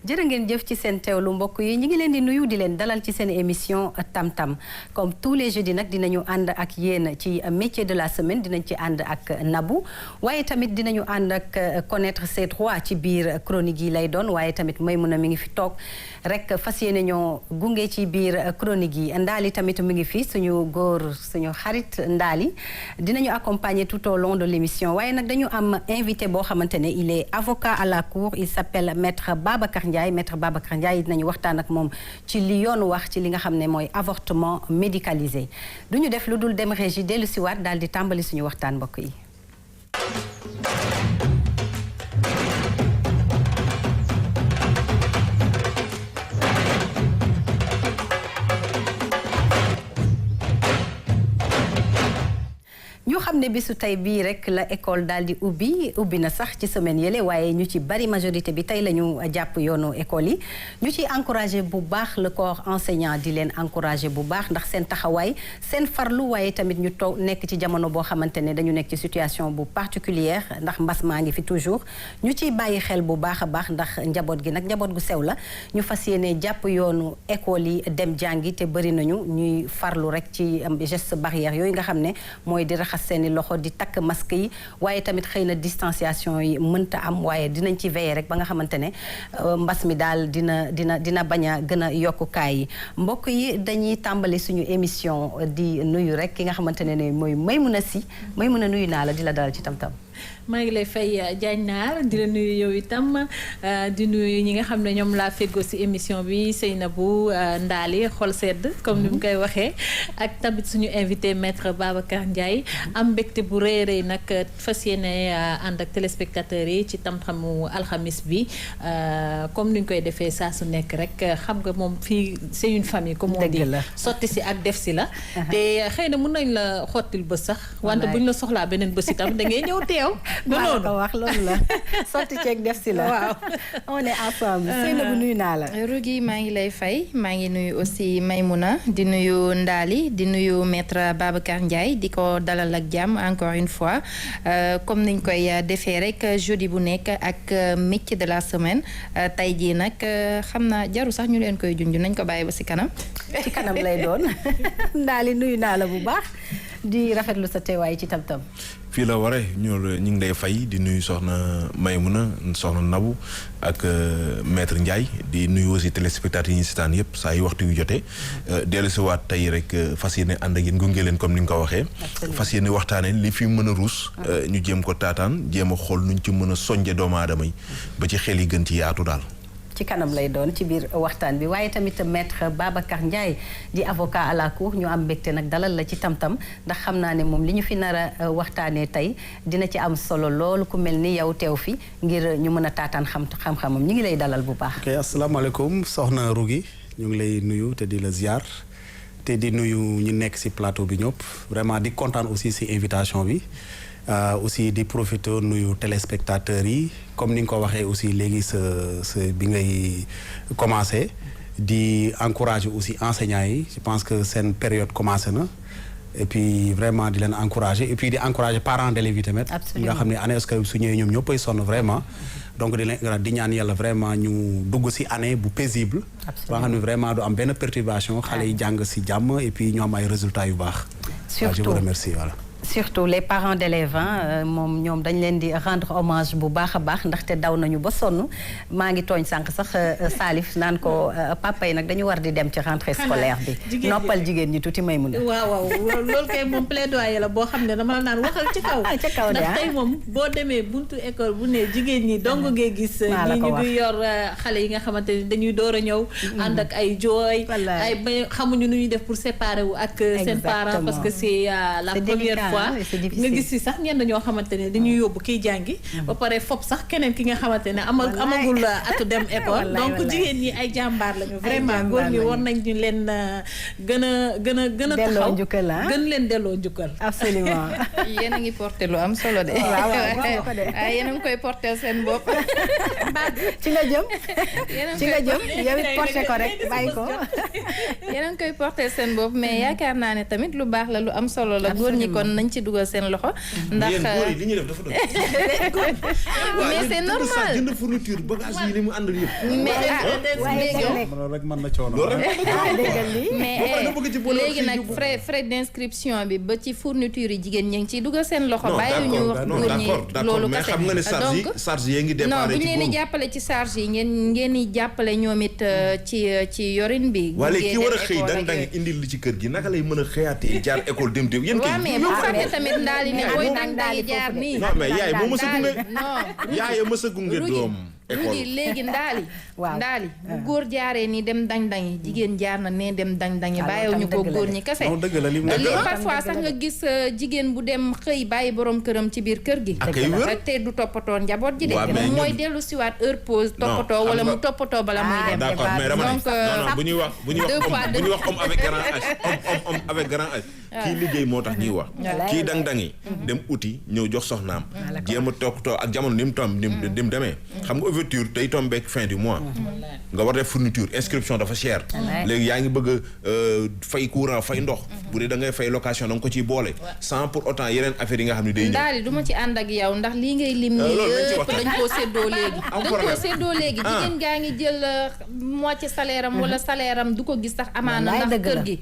jërë ngeen jëf ci seen teewlu mbokk yi ñu ngi leen di nuyu di leen dalal ci seen émission Tam-Tam comme tous les jeudis nag dinañu ànd ak yéen ci métier de la semaine dinañ ci ànd ak Nabou waaye tamit dinañu ànd ak connaître ses droits ci biir chronique yi lay doon waaye tamit Maymouna mi ngi fi toog rek fas yéene ñoo gunge ci biir chronique yi Ndaali tamit mi ngi fi suñu góor suñu xarit Ndaali dinañu accompagner tout au long de l'émission waaye nag dañu am invité boo xamante ne il est avocat à la cour il s'appelle maître Babacar Ndiaye maître Babacar Ndiaye dinañu waxtaan ak moom ci li yoon wax ci li nga xam ne mooy avortement médicalisé du ñu def lu dul dem régie dellu si waat daal di tàmbali suñu waxtaan mbokk yi. ñu xam ne bisu tey bii rek la école daal di ubbi na sax ci semaine yële waaye ñu ci bari majorité bi tey la ñu jàpp yoonu école yi ñu ci encouragé bu baax le corps enseignant di leen encouragé bu baax ndax seen taxawaay seen farlu waaye tamit ñu toog nekk ci jamono boo xamante ne dañu nekk ci situation bu particulière ndax mbas maa ngi fi toujours ñu ciy bàyyi xel bu baax a baax ndax njaboot gi nag njaboot gu sew la ñu fas yéene jàpp yoonu école yi dem jàngi te bari nañu ñuy farlu rek ci geste barrière yooyu nga xam ne mooy di raxas seeni loxo di takk masque yi waaye tamit xëy na distanciation yi mënta am waaye dinañ ci veiller rek ba nga xamante ne mbas mi daal dina bañ a gën a yokkukaay yi mbokk yi dañuy tàmbali suñu émission di nuyu rek ki nga xamante ne mooy Maymouna Sy Maymouna nuyu naa la di la dalal ci Tam-Tam. maa ngi lay fay Diagne Naar di la nuyu yow itam di nuyu ñi nga xam ne ñoom laa feggoo ci émission bi Seynabou Ndaali xol sedd comme ni mu koy waxee ak tamit suñu invité maître Babacar Ndiaye am mbégte bu rëy rëy nag fas yéene ànd ak téléspectateurs yi ci Tam-Tamu alxamis bi comme ni ñu koy defee saa su nekk rek xam nga moom fii c'est une famille comme on dit sotti si ak def si la te xëy na mën nañ la xottil bës sax wante buñ la soxlaa beneen bës itam da ngay ñëw teew maa ko wax loolu la sotti ceeg def si la waaw on est ensemble Seynabou nuyu naa la Rougui maa ngi lay fay maa ngi nuyu aussi Maymouna di nuyu Ndaali di nuyu maître Babacar Ndiaye di ko dalal ak jàmm encore une fois comme niñ koy defee rek jeudi bu nekk ak métier de la semaine tey jii nag xam naa jaru sax ñu leen koy junj nañ ko bàyyi ba ci kanam lay doon Ndaali nuyu naa la bu baax di rafetlu sa teewaay ci Tam-Tam fii la waree ñu ngi lay fay di nuyu soxna Maymouna soxna Nabou ak maître Ndiaye di nuyu aussi téléspectateurs yi ñu seetaan yëpp saa yu waxtu yu jotee dellu si waat tey rek fas yéene ànd ak yéen gunge leen comme ni nga ko waxee fas yéene waxtaane li fi mën a ruus ñu jéem ko taataan jéem a xool nuñ ci mën a sonje doomu aadama yi ba ci xel yi gën ci yaatu daal ci kanam lay doon ci biir waxtaan bi waaye tamit maître Babacar Ndiaye di avocat à la cour ñu am mbégte nag dalal la ci Tam-Tam ndax xam naa ne moom li ñu fi nar a waxtaanee tey dina ci am solo loolu ku mel ni yow teew fi ngir ñu mën a taataan xam-xamam ñu ngi lay dalal bu baax. ok asalaamaaleykum soxna Rougui ñu ngi lay nuyu te di la ziar te di nuyu ñu nekk ci plateau bi ñëpp vraiment di kontaan aussi ci invitation bi. aussi di profiter nuyu téléspectateurs yi comme ni nga ko waxee aussi léegi sa bi ngay commencé di encourager aussi enseignants yi je pense que seen période commencé na et puis vraiment di leen encourager et puis di encourager parents d'élèves yi tamit nga xam ne année scolaire su ñëwee ñoom ñëppay sonn vraiment donc di ñaan yàlla vraiment ñu dugg ci année bu paisible ba nga xam ne vraiment du am benn perturbation xale yi jàng ci jàmm et puis ñu am ay résultats yu baax je vous remercie voilà surtout les parents d'élèves moom ñoom dañ leen di rendre hommage bu baax a baax ndaxte daw nañu ba sonn maa ngi tooñ sànq sax Salif naan ko papa yi nag dañu war di dem ci rentrée scolaire bi noppal jigéen ñi tuuti may mun a waaw loolu kay moom plaidoyer la boo xam ne dama la naan waxal ci kaw ca kaw ndax tey moom boo demee buntu école bu ne jigéen ñi dong ngay gis ñi ñu ngi yor xale yi nga xamante ni dañuy door a ñëw ànd ak ay jooy ay ba xamuñu nu ñuy def pour séparer wu ak seen parents parce que c'est la première fois nga gis si sax ñenn ñoo xamante ne dañuy yóbbu kiy jàngi ba pare fop sax keneen ki nga xamante ne amagul atu dem école donc jigéen ñi ay jàmbaar lañu vraiment góor ñi war nañ ñu leen gën a taxaw gën leen delloo njukkal absolument yéen a ngi porté lu am solo de waaw yéen a ngi koy porté seen bopp ci nga jëm yow it porté ko rek bàyyi ko yéen a ngi koy porté seen bopp mais yaakaar naa ne tamit lu baax la lu am solo la góor ñi kon nañ nañ ci dugal seen loxo. ndax yéen góor yi li ñuy def dafa doon. mais c'est normal jënd fourniture bagage yi li mu àndal yëpp. loolu rek mën na coono. mais léegi nag frais d'inscription bi ba ci fourniture yi jigéen ñi ngi ciy dugal seen loxo. bàyyi ñu wax góor ñi loolu mais xam nga ne charge yi ngi déparé non bu ñu leen di jàppale ci charge yi ngeen di jàppale ñoom it ci yorin bi. wala ki war a xëy dang indil li ci kër gi naka lay mën a xëyaatee jaar école dem dem yéen waaw mais bu fekkee tamit ndaali ne booy dang jaar nii. non mais yaay moo mës a gunge. yaay mës a gunge doom. Rugi léegi ndaali. waaw ndaali bu góor jaaree nii dem dang-dangi jigéen jaar na ne dem dang-dangi bàyyiwuñu ko góor ñi kese. dëgg la li parfois sax nga gis jigéen bu dem xëy bàyyi borom këram ci biir kër gi. te du toppatoo njaboot ji de. moom mooy dellu siwaat heure pause. toppatoo wala mu toppatoo bala muy dem. d'accord mais dama ne bu ñuy wax homme avec grand âge homme avec grand âge kii liggéey moo tax ñuy wax. kii dang-dangi dem uti ñëw jox soxnaam. jéem a toppatoo ak jamono ni mu demee xam nga ouverture day tombeek fin du mois nga war def fourniture inscription dafa cher léegi yaa ngi bëgg a fay courant fay ndox bu dee da ngay fay location da nga ko ciy boole sans pour autant yeneen affaires yi nga xam ne day ñëw daal du ma ci ànd ak yow ndax lii ngay lim nii yëpp dañ koo séddoo léegi jigéen gaa ngi jël moitié salaire am wala salaire am du ko gis sax amaana ndax kër gi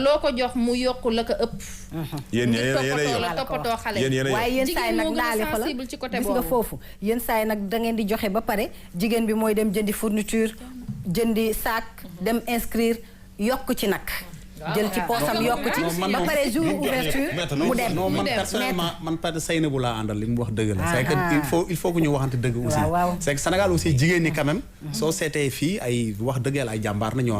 loo ko jox mu yokku la ko ëpp yéen toppatoo xale waaye yéen saay nag daali xola ci côté gis nga foofu yéen saay nag da ngeen di joxe ba pare jigéen bi mooy dem jëndi fourniture jëndi sac dem inscrire yokk ci nag jël ci poosam yokk ci ba pare jour ouverture mu dem non man personnellement man peut-être Seynabou laa àndal li mu wax dëgg la c'est que il faut que ñu waxante dëgg aussi c'est que Sénégal aussi jigéen ñi quand même soo seetee fii ay wax dëgg yàlla ay jàmbaar nañu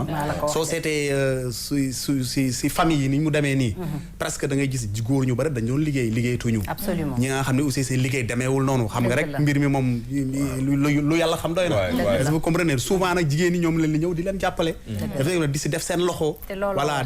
soo seetee si famille yi ni mu demee nii presque da ngay gis góor ñu bari dañ doon liggéeyatuñu absolument ñi nga xam ne aussi seen liggéey demeewul noonu xam nga rek mbir mi moom lu yàlla xam doy na est-ce que vous comprenez souvent nag jigéen ñi ñoom leen li ñëw di leen jàppale di si def seen loxo voilà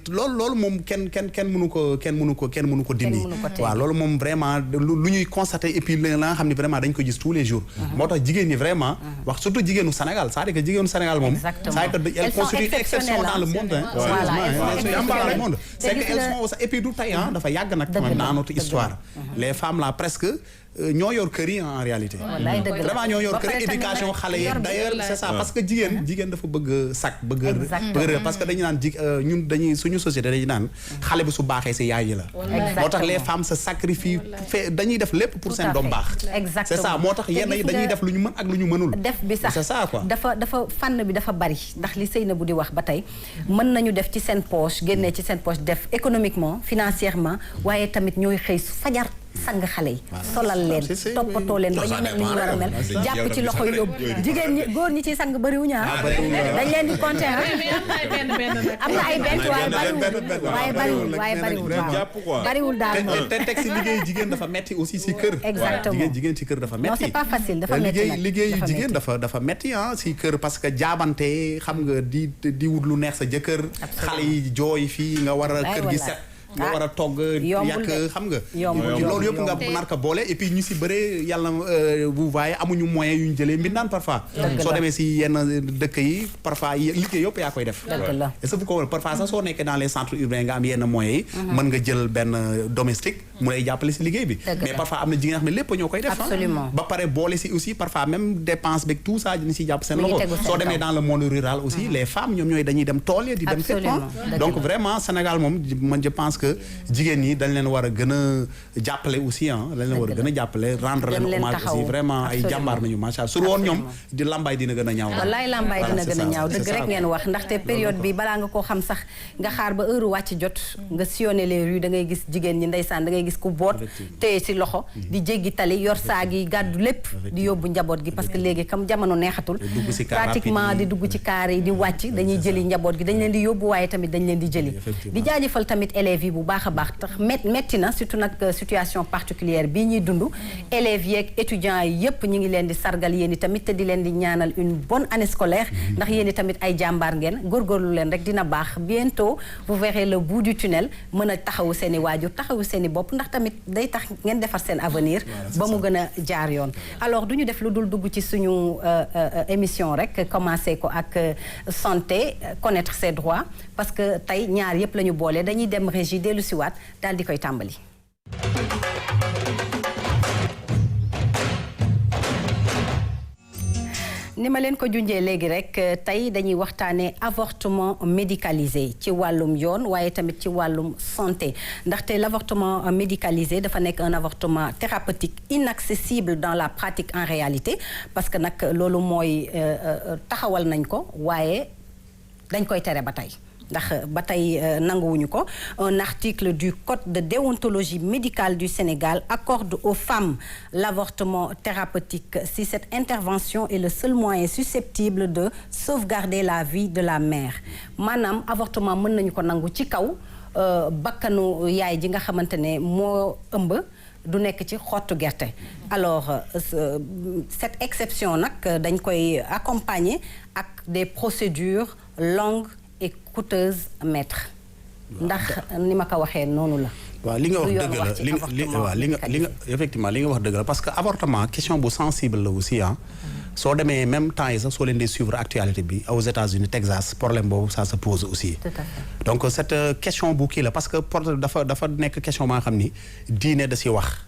loolu moom kenn mënu ko dindi waaw loolu moom vraiment lu ñuy constater et puis la nga xam ne vraiment dañ ko gis tous les jours moo tax jigéen ñi vraiment wax surtout jigéenu Sénégal c'est-à-dire que jigéenu Sénégal moom c'est-à-dire que elles constituent une exception dans le monde sérieusement c'est que elles sont et puis du tey dafa yàgg nag dans notre histoire les femmes là presque ñoo yor kër yi en réalité vraiment ñoo yor kër éducation xale yi d'ailleurs c'est ça parce que jigéen dafa bëgg sac bëgg parce que dañu naan ñun dañuy suñu société dañu naan xale bi su baaxee si yaay yi la moo tax les femmes se sacrifient dañuy def lépp pour seen doom baax c'est ça moo tax yenn yi dañuy def lu ñu mën ak lu ñu mënul def bi sax c'est ça quoi dafa fànn bi dafa bari ndax li Seynabou di wax ba tey mën nañu def ci seen poche génnee ci seen poche def économiquement financièrement waaye tamit ñooy xëy fajar sang xale yi solal leen toppatoo leen ba ñu mel ni ñu war a mel jàpp ci loxo yóbbu jigéen ñi góor ñi ci sang bëriwuñu dañ leen di compter am na ay benn waaye bariwul daal te teg si liggéey jigéen dafa metti aussi si kër exactement jigéen ci kër dafa metti non c'est pas facile dafa metti liggéey jigéen dafa metti si kër parce que jaabante xam nga di wut lu neex sa jëkkër xale yi jooy fii nga war a kër gi set nga war a togg yàq xam nga loolu yëpp nga nar ko boole et puis ñu si bëree yàlla vous voyez amuñu moyen yu ñu jëlee mbindaan parfois soo demee si yenn dëkk yi parfois liggéey yëpp yaa koy def est-ce que bu ko parfois sax soo nekkee dans les centres urbains nga am yenn moyens yi mën nga jël benn domestique mu lay jàppale si liggéey bi mais parfois am na jigéen xam ne lépp ñoo koy def ba pare boole si aussi parfois même dépense beeg tout ça dañu si jàpp seen loxo soo demee dans le monde rural aussi les femmes ñoom ñooy dañuy dem tool yi di dem fépp donc vraiment Sénégal moom man je pense que jigéen ñi dañ leen war a gën a jàppale aussi dañ leen war a gën a jàppale rendre leen hommage aussi vraiment ay jàmbaar nañu macha allah su woon ñoom di lambaay dina gën a ñaaw wallaay lambaay dina gën a ñaaw dëgg rek ngeen wax ndaxte période bi balaa nga koo xam sax nga xaar ba heure wàcc jot nga sillonner les rues da ngay gis jigéen ñi ndeysaan da ngay gis ku boot téye si loxo di jéggi tali yor saag yi gàddu lépp di yóbbu njaboot gi parce que léegi comme jamono neexatul pratiquement di dugg ci kaar yi di wàcc dañuy jëli njaboot gi dañ leen di yóbbu waaye tamit dañ leen di jëli di jaajëfal tamit élèves yi bu baax a baax tax metti na surtout nag situation particulière bii ñuy dund élèves yeeg étudiants yi yëpp ñu ngi leen di sargal yéen i tamit te di leen di ñaanal une bonne année scolaire ndax yéen i tamit ay jàmbaar ngeen góorgóorlu leen rek dina baax bientôt vous verrez le bout du tunnel mën a taxawu seen i waajur taxawu seen i bopp ndax tamit day tax ngeen defar seen avenir ba mu gën a jaar yoon alors du ñu def lu dul dugg ci suñu émission rek commencé ko ak santé connaître ses droits parce que tey ñaar yëpp la ñu boole dañuy dem régie dellu siwaat daal di koy tàmbali ni ma leen ko junjee léegi rek tey dañuy waxtaanee avortement médicalisé ci wàllum yoon waaye tamit ci wàllum santé ndaxte l'avortement médicalisé dafa nekk un avortement thérapeutique inaccessible dans la pratique en réalité parce que nag loolu mooy taxawal nañ ko waaye dañ koy tere ba tey ndax ba tey nanguwuñu ko. Un article du Code de déontologie médicale du Sénégal accorde aux femmes l'avortement thérapeutique si cette intervention est le seul moyen susceptible de sauvegarder la vie de la mère maanaam avortement mën nañu ko nangu ci kaw bakkanu yaay ji nga xamante ne moo ëmb du nekk ci xottu gerte. Alors cette exception nag dañ koy accompagner ak des procédures longues et coûteuse maître ndax ni ma ko waxee noonu la. waaw li nga wax dëgg la li nga effectivement li nga wax dëgg la parce que avortement question bu sensible la aussi ah. soo demee même temps yi sax soo leen di suivre actualité bi aux États-Unis Texas problème boobu ça se pose aussi. Tout à fait. donc cette question bu kii la parce que dafa nekk question maa xam ni diine da si wax.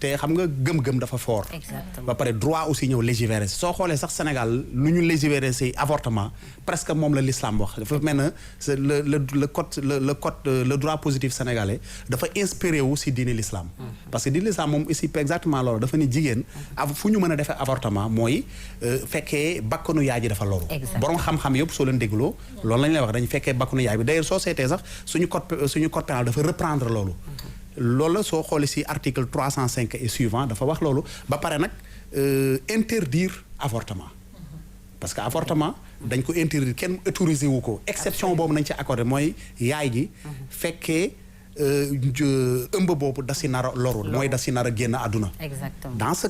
te xam nga gëm-gëm dafa fort. Exactement. ba pare droit aussi ñëw légiférer soo xoolee sax Sénégal lu ñu légiférer ci avortement presque moom la l'islam wax dafa mel na le droit positif sénégalais dafa inspiré wu ci diine l'islam parce que diine l'islam moom aussi exactement loolu dafa ni jigéen fu ñu mën a defee avortement mooy fekkee bakkanu yaay ji dafa loru. borom xam-xam yëpp soo leen dégloo loolu lañ lay wax dañu fekkee bakkanu yaay bi d'ailleurs soo seetee sax suñu code pénal dafa reprendre loolu. loolu la soo xoolee ci article 305 et suivant dafa wax loolu ba pare nag interdire avortement parce que avortement dañ ko interdire kenn autorisé wu ko exception boobu nañ ci accordé mooy yaay ji fekkee ëmb boobu da ci nar a loru mooy da ci nar a génn àdduna. Exactement. dans ce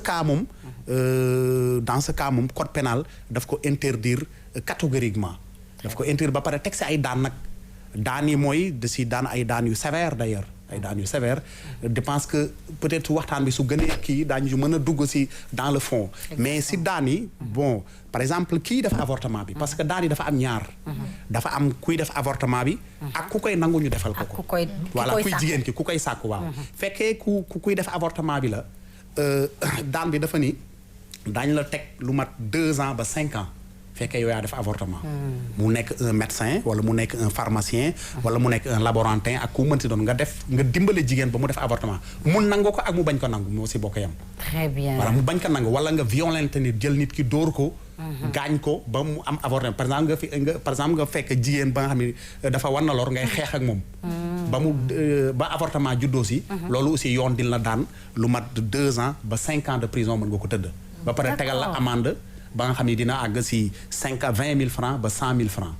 cas moom code pénal daf ko interdire catégoriquement daf ko interdire ba pare teg ci ay daan nag daan yi mooy da ci daan ay daan yu sévère d'ailleurs ay daan yu sévère je pense que peut-être waxtaan bi su gënee kii daañu mën a dugg ci dans le fond mais ci daan yi bon par exemple kii def avortement bi parce que daan yi dafa am ñaar dafa am kuy def avortement bi ak ku koy nangu ñu defal ko voilà kuy jigéen ki ku koy sàkku waaw fekkee kuy def avortement bi la daan bi dafa ni daañu la teg lu mat 2 ans ba 5 ans fekkee yow yaa def avortement mu nekk un médecin wala mu nekk un pharmacien wala mu nekk un laborantin ak ku mënti doon nga dimbale jigéen ba mu def avortement mu nangu ko ak mu bañ ko nangu moo si bokk yam. Très bien. voilà mu bañ ko nangu wala nga violente nit jël nit ki dóor ko gaañ ko ba mu am avortement par exemple nga fekk jigéen ba nga xam ne dafa war na lor ngay xeex ak moom ba avortement juddoo si loolu aussi yoon dina la daan lu mat 2 ans ba 5 ans de prison mën nga ko tëdd ba pare tegal la amende ba nga xam ne dina àgg ci 20 000 francs ba 100 000 francs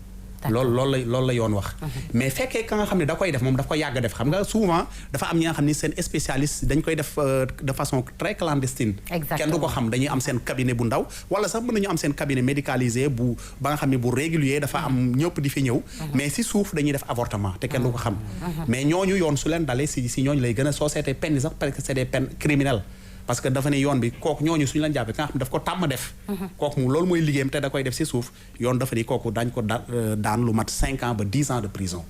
loolu la yoon wax mais fekkee ka nga xam ne da koy def moom daf ko yàgg def xam nga souvent dafa am ñi nga xam ni seen spécialiste dañ koy def de façon très clandestine. Kenn du ko xam dañuy am seen cabinet bu ndaw wala sax mën nañu am seen cabinet médicalisé bu ba nga xam ne bu régulier dafa am ñëpp di fi ñëw mais ci suuf dañuy def avortement te kenn du ko xam mais ñooñu yoon su leen dalee ci ñooñu lay gën a société peine sax parce que c'est des peines criminelles parce que dafa ne yoon bi kooku ñooñu suñu la jàppee ka nga xam ne daf ko tàmm def kooku loolu mooy liggéeyam te da koy def ci suuf yoon dafa ni kooku dañ ko daan lu mat 5 ans ba 10 ans de prison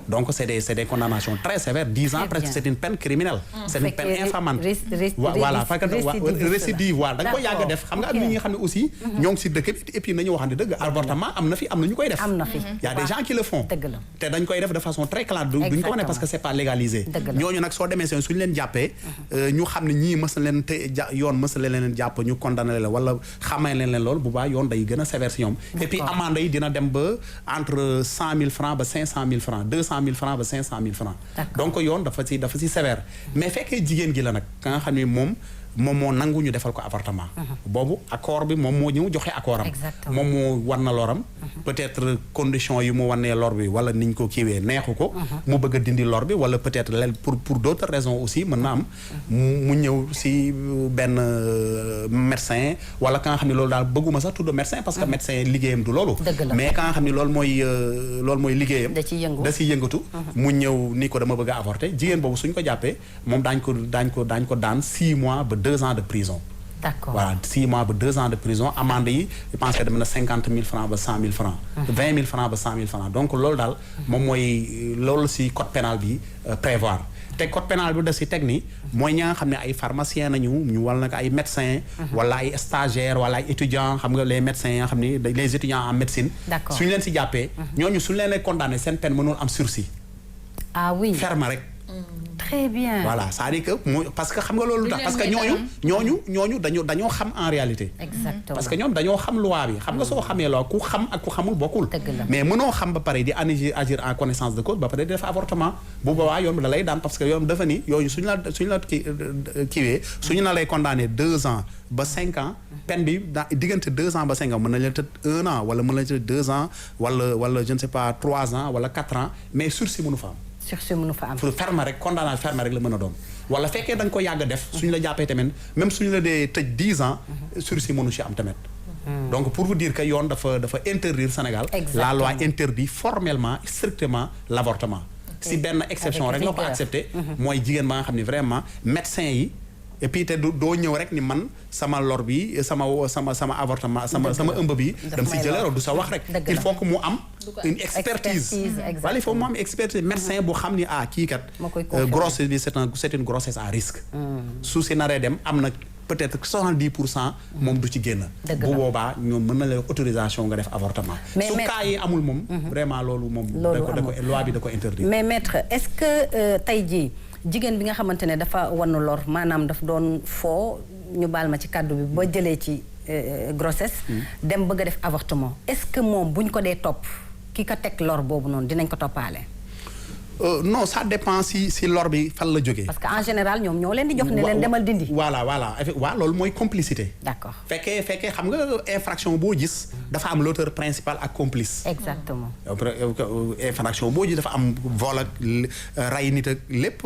donc c'est des condamnations très sévères 10 ans presque c'est une peine criminelle c'est une peine infamante voilà parce que récidive waaw dañ ko yàgg def xam nga am na ñi nga xam ne aussi ñoo ngi ci dëkk bi et puis nañu waxante dëgg avortement am na fi am na ñu koy def y a des gens qui le font te dañ koy def de façon très claire duñ ko wane parce que c'est pas légalisé ñooñu nag soo demee seen suñu leen jàppee ñu xam ne ñii mës na leen te yoon mës na leen jàpp ñu condamné leen wala xamee leen loolu bu baax yoon day gën a sévère ci ñoom et puis amende yi dina dem ba entre 100 000 francs ba 500 000 francs 200 000 francs ba 500 000 francs donc yoon dafa ci sévère mais fekkee jigéen gi la nag ka nga xam ne moom moo nangu ñu defal ko avortement boobu accord bi moom moo ñëw joxe accord am moom moo war na loram peut-être condition yi mu wannee lor bi wala niñ ko kiiwee neexu ko mu bëgg a dindi lor bi wala peut-être pour d'autres raisons aussi mën na am mu ñëw ci benn médecin wala ka nga xam ne loolu daal bëgguma sax tudd médecin parce que médecin liggéeyam du loolu mais ka nga xam ne loolu mooy liggéeyam da ciy yëngatu mu ñëw ni ko dama bëgg a avorter jigéen boobu suñ ko jàppee moom daañ ko daan 6 mois ba 2 ans de prison. D'accord. Voilà 6 mois ba 2 ans de prison amende yi je pense que dem na 50 000 francs ba 100 000 francs 20 000 francs ba 100 000 francs donc loolu daal moom mooy loolu ci code pénal bi prévoir te code pénal bi da si teg ni mooy ña nga xam ne ay pharmacien nañu ñu wala nag ay médecin wala ay stagiaire wala ay étudiant xam nga les médecins ya nga xam ne les étudiants en médecine suñu leen si jàppee ñooñu suñu leen lay condamné seen peine mënul am sursis ah oui ferme rek très bien voilà c'est-à-dire que parce que xam nga loolu tax parce que ñooñu dañoo xam en réalité exactement parce que ñoom dañoo xam loi bi xam nga soo xamee loi ku xam ak ku xamul bokkul mais mënoo xam ba pare di agir en connaissance de cause ba pare di def avortement bu boobaa yoon bi da lay daan parce que yoon dafa ni yooyu suñu la kiiwee suñu la lay condamné 2 ans ba 5 ans peine bi diggante 2 ans ba 5 ans mën nañ la tëdd 1 an wala mën nañ la tëdd 2 ans wala je ne sais pas 3 ans wala 4 ans mais sursis mënu fa am sursis mënu fa am ferme rek condamnation ferme rek la mën a doon wala fekkee da nga ko yàgg def suñu la jàppee tamit même suñu la dee tëj 10 ans sursis mënu ci am tamit donc pour vous dire que yoon dafa interdire Sénégal la loi interdit formellement strictement l'avortement si benn exception rek la ko accepté mooy jigéen ba nga xam ne vraiment médecin yi et puis te doo ñëw rek ni man sama lor bi sama avortement sama ëmb bi dama si jëlee du sa wax rek il faut que mu am une expertise wala il faut mu am expertise médecin bu xam ni kii kat grossesse bi c'est une grossesse à risque su si naree dem am na peut-être 70% moom du ci génn bu boobaa ñoom mën na la autorisation nga def avortement su cas yi amul moom vraiment loolu moom loi bi da ko interdire mais maître est-ce que tey jii jigéen bi nga xamante ne dafa wan lor maanaam daf doon foo ñu baal ma ci kàddu bi ba jëlee ci grossesse dem bëgg a def avortement est-ce que moom buñ ko dee topp ki ko teg lor boobu noonu dinañ ko toppaale non ça dépend si lor bi fan la jógee parce que en général ñoom ñoo leen di jox ne leen demal dindi voilà waaw loolu mooy complicité d'accord fekkee xam nga infraction boo gis dafa am l'auteur principal ak complice exactement infraction boo gis dafa am vol ak ray nit ak lépp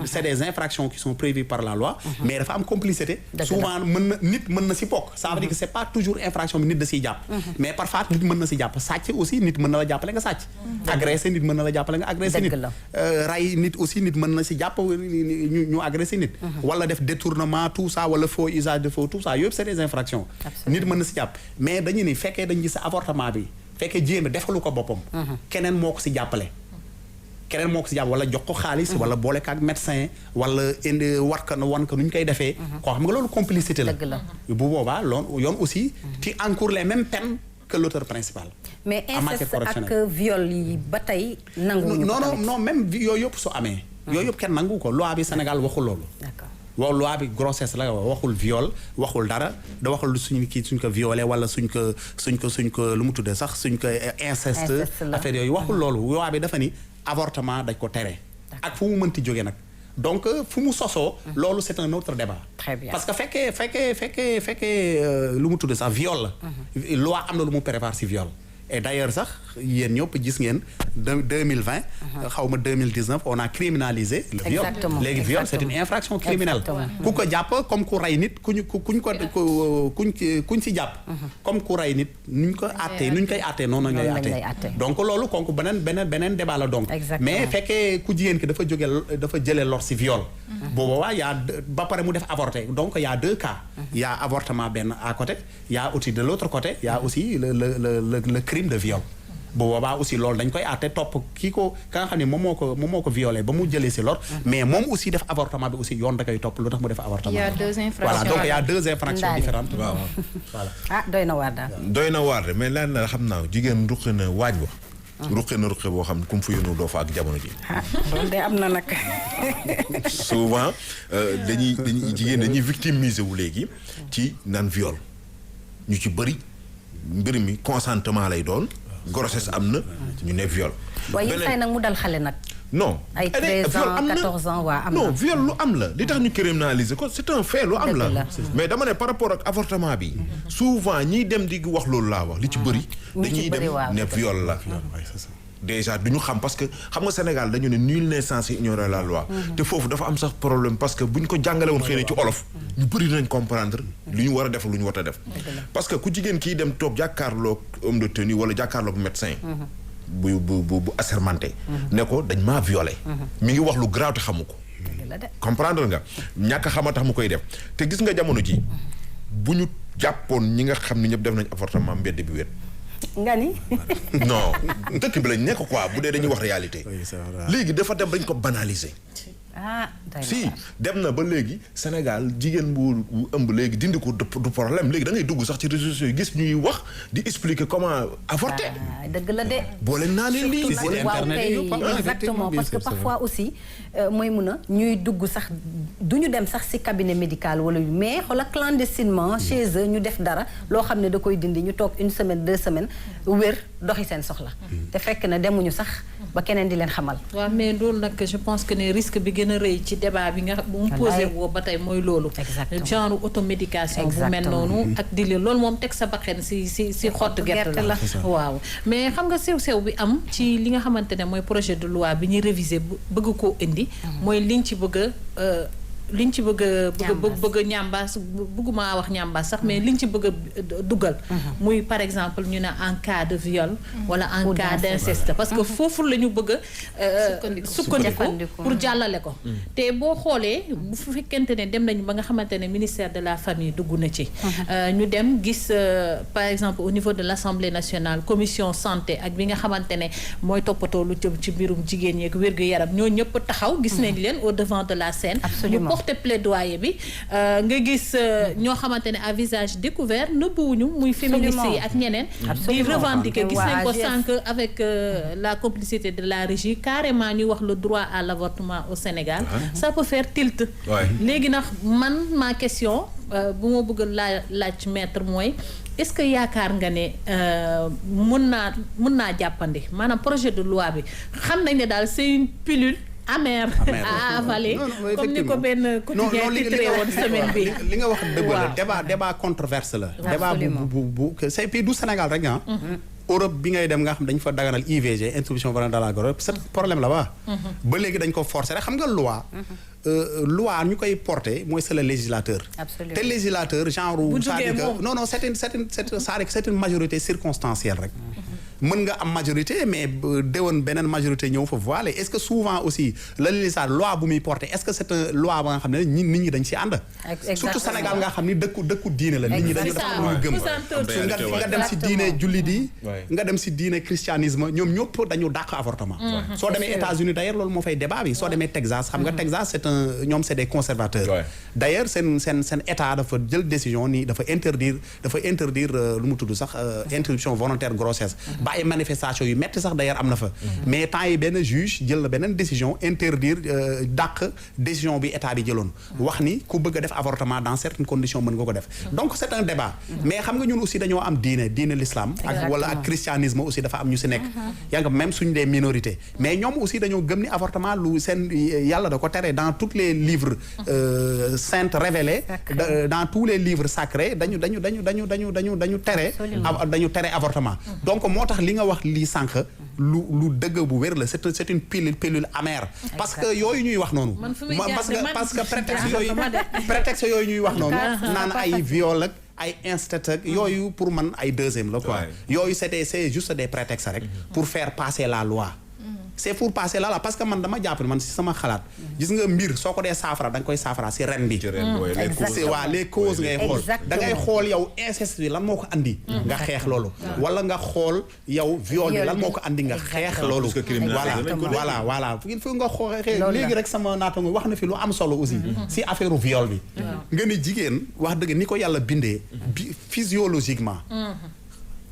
c'est des infractions qui sont prévues par la loi mais dafa am complicité souvent nit mën na si bokk ça veut dire que c'est pas toujours infraction bi nit da siy jàpp mais parfois nit mën na si jàpp sàcc aussi nit mën na la jàppale nga sàcc agressé nit mën na la jàppale nga agressé nit ray nit aussi nit mën na si jàpp ñu agressé nit wala def détournement tout ça wala faux usage de faux tout ça yëpp c'est des infractions nit mën na si jàpp mais dañu ni fekkee dañ gis avortement bi fekkee jigéen bi defalu ko boppam keneen moo ko si jàppale wala jox ko xaalis wala boole ko ak médecin wala indi wan ko nu ñu koy defee koo xam nga loolu complicité la bu boobaa loolu yoon aussi tu encours les mêmes peines que l'auteur principal mais inceste ak viol yi ba tey nanguwuñu ko non même yooyu yëpp su amee yooyu yëpp kenn nangu ko loi bi Sénégal waxul loolu waaw loi bi grossesse la waxul viol waxul dara da waxul suñ ko violé wala suñ ko lu mu tuddee sax suñ ko inceste affaire yooyu waxul loolu loi bi dafa ni avortement dañ ko tere ak fu mu mënti jógee nag donc fu mu sosoo loolu c'est un autre débat très bien parce que fekkee lu mu tuddee sax viol la loi am na lu mu prévoir si viol et d'ailleurs sax yéen ñëpp gis ngeen 2020 xaw ma 2019 on a criminalisé le viol léegi viol c'est une infraction criminelle ku ko jàpp comme ku rey nit kuñ si jàpp comme ku rey nit nuñ ko àttee nuñ koy àttee noonu lañ lay àttee donc loolu konku beneen débat la donc mais fekkee ku jigéen ki dafa jëlee lor si viol boobaa ba pare mu def avorté donc y a 2 cas y a avortement benn à côté y a aussi de l'autre côté y a aussi le crime de viol bu boobaa aussi loolu dañ koy àtte topp kii ko ka nga xam ne moom moo ko violé ba mu jëlee si lor mais moom aussi def avortement bi aussi yoon da koy topp lu tax mu def avortement. Il y a 2 infractions voilà donc il y a 2 infractions différentes. waaw voilà. doy na waar daal. doy na waar de mais lan la xam naa jigéen ruqe na waaj wa. ruqe boo xam ne comme fu yónnu doo fa ak jamono ji. loolu de am na nag. souvent dañuy victimiser wu léegi ci naan viol ñu ci bëri mbir mi consentement lay doon. grossesse am na ñu ne viol. waaye yenn saa yi nag mu dal xale nag. non ay 13 ans 14 ans waa am na non viol lu am la li tax ñu criminaliser ko c'est un fait lu am la. mais dama ne par rapport ak avortement bi. souvent ñiy dem di wax loolu laa wax li ci bëri. dañuy dem ne viol la. déjà duñu xam parce que xam nga Sénégal dañu ne nul n'est censé ignorer la loi. te foofu dafa am sax problème parce que buñ ko jàngale woon xëy na ci olof. ñu bëri dinañ comprendre lu ñu war a def lu ñu war a def. parce que ku jigéen kii dem toog jàkkaarloog homme de tenue wala jàkkaarloog médecin. bu assermenté. ne ko dañ maa violé. mi ngi wax lu grave te xamu ko. comprendre nga ñàkk xama tax mu koy def te gis nga jamono ji bu ñu jàppoon ñi nga xam ne ñëpp def nañ avortement mbedd bi wet. nga ni. non dëkk bi lañ nekk quoi bu dee dañuy wax réalité. léegi dafa dem dañ ko banaliser. si dem na ba léegi Sénégal jigéen bu ëmb léegi dindi ko du problème léegi da ngay dugg sax ci réseaux sociaux yi gis ñuy wax di expliquer comment avorter. dëgg la de. boo leen naanee lii exactement parce que parfois aussi mooy mun a ñuy dugg sax du ñu dem sax ci cabinet médical wala mais xoola clandestinement chez eux ñu def dara loo xam ne da koy dindi ñu toog 1 semaine 2 semaines wér doxi seen soxla. te fekk na demuñu sax ba keneen di leen xamal. waaw mais loolu nag je pense que ne risque bi gën a rëy ci débat bi nga bu mu posé woo ba tey mooy loolu. genre automédication bu mel noonu ak di loolu moom teg sa baxen si xottu gerte la. waaw mais xam nga sew-sew bi am ci li nga xamante ne mooy projet de loi bi ñuy réviser bëgg koo indi. mooy liñ ci bëgg a ñambaas bëgguma wax ñambaas sax mais liñ ci bëgg a dugal. muy par exemple ñu ne en cas de viol. wala en cas d'inceste parce que foofu la ñu bëgg a sukkandiku pour jàllale ko. te boo xoolee bu fekkente ne dem nañu ba nga xamante ne ministère de la famille dugg na ci. ñu dem gis par exemple au niveau de l'Assemblée nationale commission santé ak bi nga xamante ne mooy toppatoo lu jëm ci mbirum jigéen ñi ak wér-gu-yaram ñoo ñëpp taxaw gis nañ leen au devant de la scène. porte plaidoyer bi nga gis ñoo xamante ne à visage découvert nëbbuwuñu muy féministes yi ak ñeneen di revendiquer gis nañ ko sànq avec la complicité de la régie carrément ñuy wax le droit à l'avortement au Sénégal ça peut faire tilt léegi nag ma question bu ma bëgg laaj maître mooy est-ce que yaakaar nga ne mën naa jàppandi maanaam projet de loi bi xam nañ ne daal c'est une pilule amère à avaler comme ni ko benn quotidien titré woon semaine bi li nga wax dëgg la débat controverse la débat bu c'est puis du Sénégal rek Europe bi ngay dem nga xam dañ fa daganal IVG interruption volontaire de la grossesse c'est problème là ba léegi dañ ko forcer rek xam nga loi ñu koy porter mooy c'est le législateur te législateur genre c'est-à-dire que non c'est une majorité circonstancielle rek mën nga am majorité mais déwoon beneen majorité ñëw fa voilé est-ce que souvent aussi la législature loi bu muy porter est-ce que c'est une loi ba nga xam ne nit ñi dañ ci ànd surtout Sénégal nga xam ni dëkku diine la nit ñi dañu dafa muy gëm nga dem si diine jullit yi nga dem si diine christianisme ñoom ñëpp dañu dàq avortement soo demee États-Unis d'ailleurs loolu moo fay débat bi soo demee Texas xam nga Texas ñoom c'est des conservateurs d'ailleurs seen état dafa jël décision ni dafa interdire lu mu tudd sax interruption volontaire grossesse ba ay manifestation yu metti sax d'ailleurs am na fa mais temps yi benn juge jël na beneen décision interdire dàq décision bi état bi jëloon wax ni ku bëgg a def avortement dans certaines conditions mën nga ko def donc c'est un débat mais xam nga ñun aussi dañoo am diine l'islam ak wala ak christianisme aussi dafa am ñu si nekk yaa nga même suñu des minorités mais ñoom aussi dañoo gëm ni avortement lu seen yàlla da ko tere dans tous les livres saints révélés dans tous les livres sacrés dañu tere avortement donc moo tax li nga wax lii sànq lu dëgg bu wér la c'est une pilule amère parce que yooyu ñuy wax noonu parce que prétexte yooyu ñuy wax noonu naan ay viol ak ay inceste ak yooyu pour man ay deuxième la quoi yooyu c'est juste des prétextes rek pour faire passer la loi c'est pour passer là parce que man dama jàpp ne man si sama xalaat gis nga mbir soo ko dee saafara da nga koy saafara si ren bi les causes ngay xool da ngay xool yow inceste bi lan moo ko andi nga xeex loolu wala nga xool yow viol bi lan moo ko andi nga xeex loolu voilà il faut nga xool léegi rek sama naata nga wax na fi lu am solo aussi si affaire viol bi nga ni jigéen wax dëgg ni ko yàlla bindee physiologiquement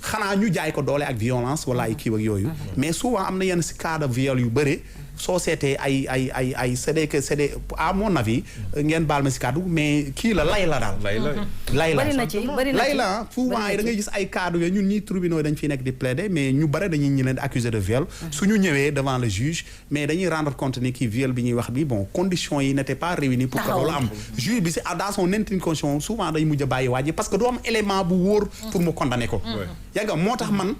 xanaa ñu jaay ko doole ak violence wala ay kii ak yooyu mais souvent am na yenn si cas de viol yu bëri soo seetee ay c'est des à mon avis ngeen baal ma si kàddu mais kii la lay la daal lay la souvent da ngay gis ay cadre yooyu ñun ñi tribunaux dañ fiy nekk di plaider mais ñu bëri dañuy ñu leen di accuser de viol suñu ñëwee devant le juge mais dañuy rendre compte ni kii viol bi ñuy wax bi bon conditions yi n'étaient pas réunies pour que loolu am juge bi si dans son intime conscience souvent dañ mujj a bàyyi waa ji parce que du am élément bu wóor pour mu condamner ko yaa nga moo tax man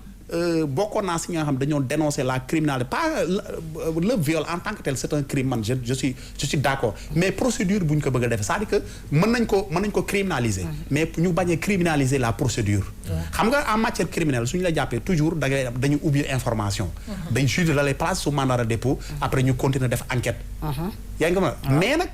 bokkoon naa si nga xam dañoo dénoncer la criminalité pas le viol en tant que tel c'est un crime man je suis d'accord mais procédure bu ñu ko bëgg a def c'est-à-dire que mën nañ ko criminaliser mais ñu bañ a criminaliser la procédure xam nga en matière criminelle suñu la jàppee toujours dañu ubbi information dañ juge la lay place sous mandat de dépôt après ñu continuer def enquête yaa ngi ma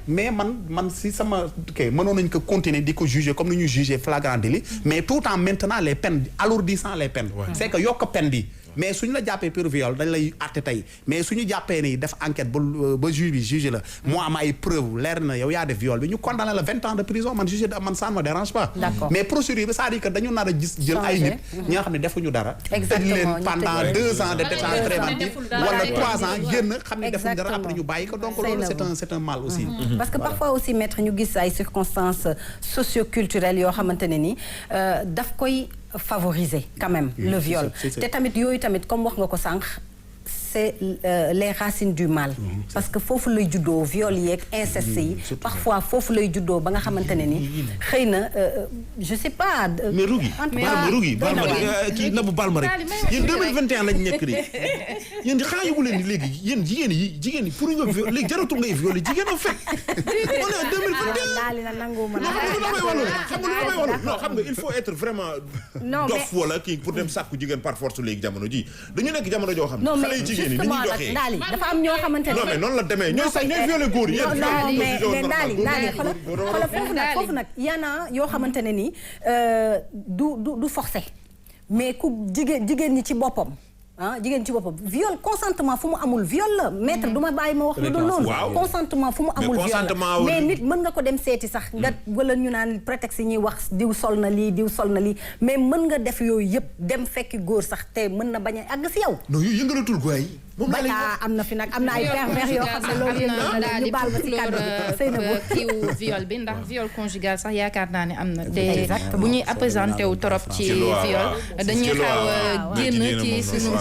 mais man si sama mënoon nañ ko continuer di ko juger comme ni ñu juger flagrant délit mais tout en maintenant les peines alourdissant les peines c'est que yokk peine bi mais suñu la jàppee pour viol dañ lay àtte tey mais suñu jàppee ni def enquête ba juge bi juge la moo am ay preuve leer na yow yaa def viol bi ñu condamné la 20 ans de prison man juge man ça ne me dérange pas. mais procédure bi c'est-à-dire que dañu nar a gis jël ay nit ñi nga xam ne defuñu dara. tëj leen pendant 2 ans de détention préventive wala 3 ans génn xam ne defuñu dara après ñu bàyyi ko donc loolu c'est un mal aussi. parce que parfois aussi maître ñu gis ay circonstances socioculturelles yoo xamante ne ni daf koy favoriser quand même le viol te tamit yooyu tamit comme wax nga ko sànq c'est les racines du mal parce que foofu lay juddoo viol yeeg inceste yi parfois foofu lay juddoo ba nga xamante ne ni xëy na je sais pas mais Rougui kii Nabou baal ma rek yéen 2021 lañ nekk de yéen xanaa yóbbu leen ni léegi yéen jigéen yi pour nga viol léegi jaratul ngay viol jigéen a fekk on est en 2021 daal na nangu ma xam nga il faut être vraiment dof wala kii pour dem sàkku jigéen par force léegi jamono ji dañu nekk jamono joo xam ne xale yi jigéen ni ñuy doxee daali dafa am ñoo xamante ne non mais noonu la demee ñooy sax ñooy violé góor yi mais daali xoolal foofu nag yana yoo xamante ne ni du forcé mais ku jigéen ñi ci boppam jigéen ci boppam viol consentement fu mu amul viol la maître du ma bàyyi ma wax lu dul loolu consentement fu mu amul viol la mais nit mën nga ko dem seeti sax nga wala ñu naan prétexte yi ñuy wax diw sol na lii mais mën nga def yooyu yëpp dem fekki góor sax te mën na bañ a àgg si yow non yu yëngalatul góor am na fi nag am na ay pervers yoo xam ne loolu ñu baal ma ci kàddu pour kiiwu viol bi ndax viol conjugal sax yaakaar naa ne am na te bu ñuy appesanté wu trop ci viol dañuy xaw a génn ci sunu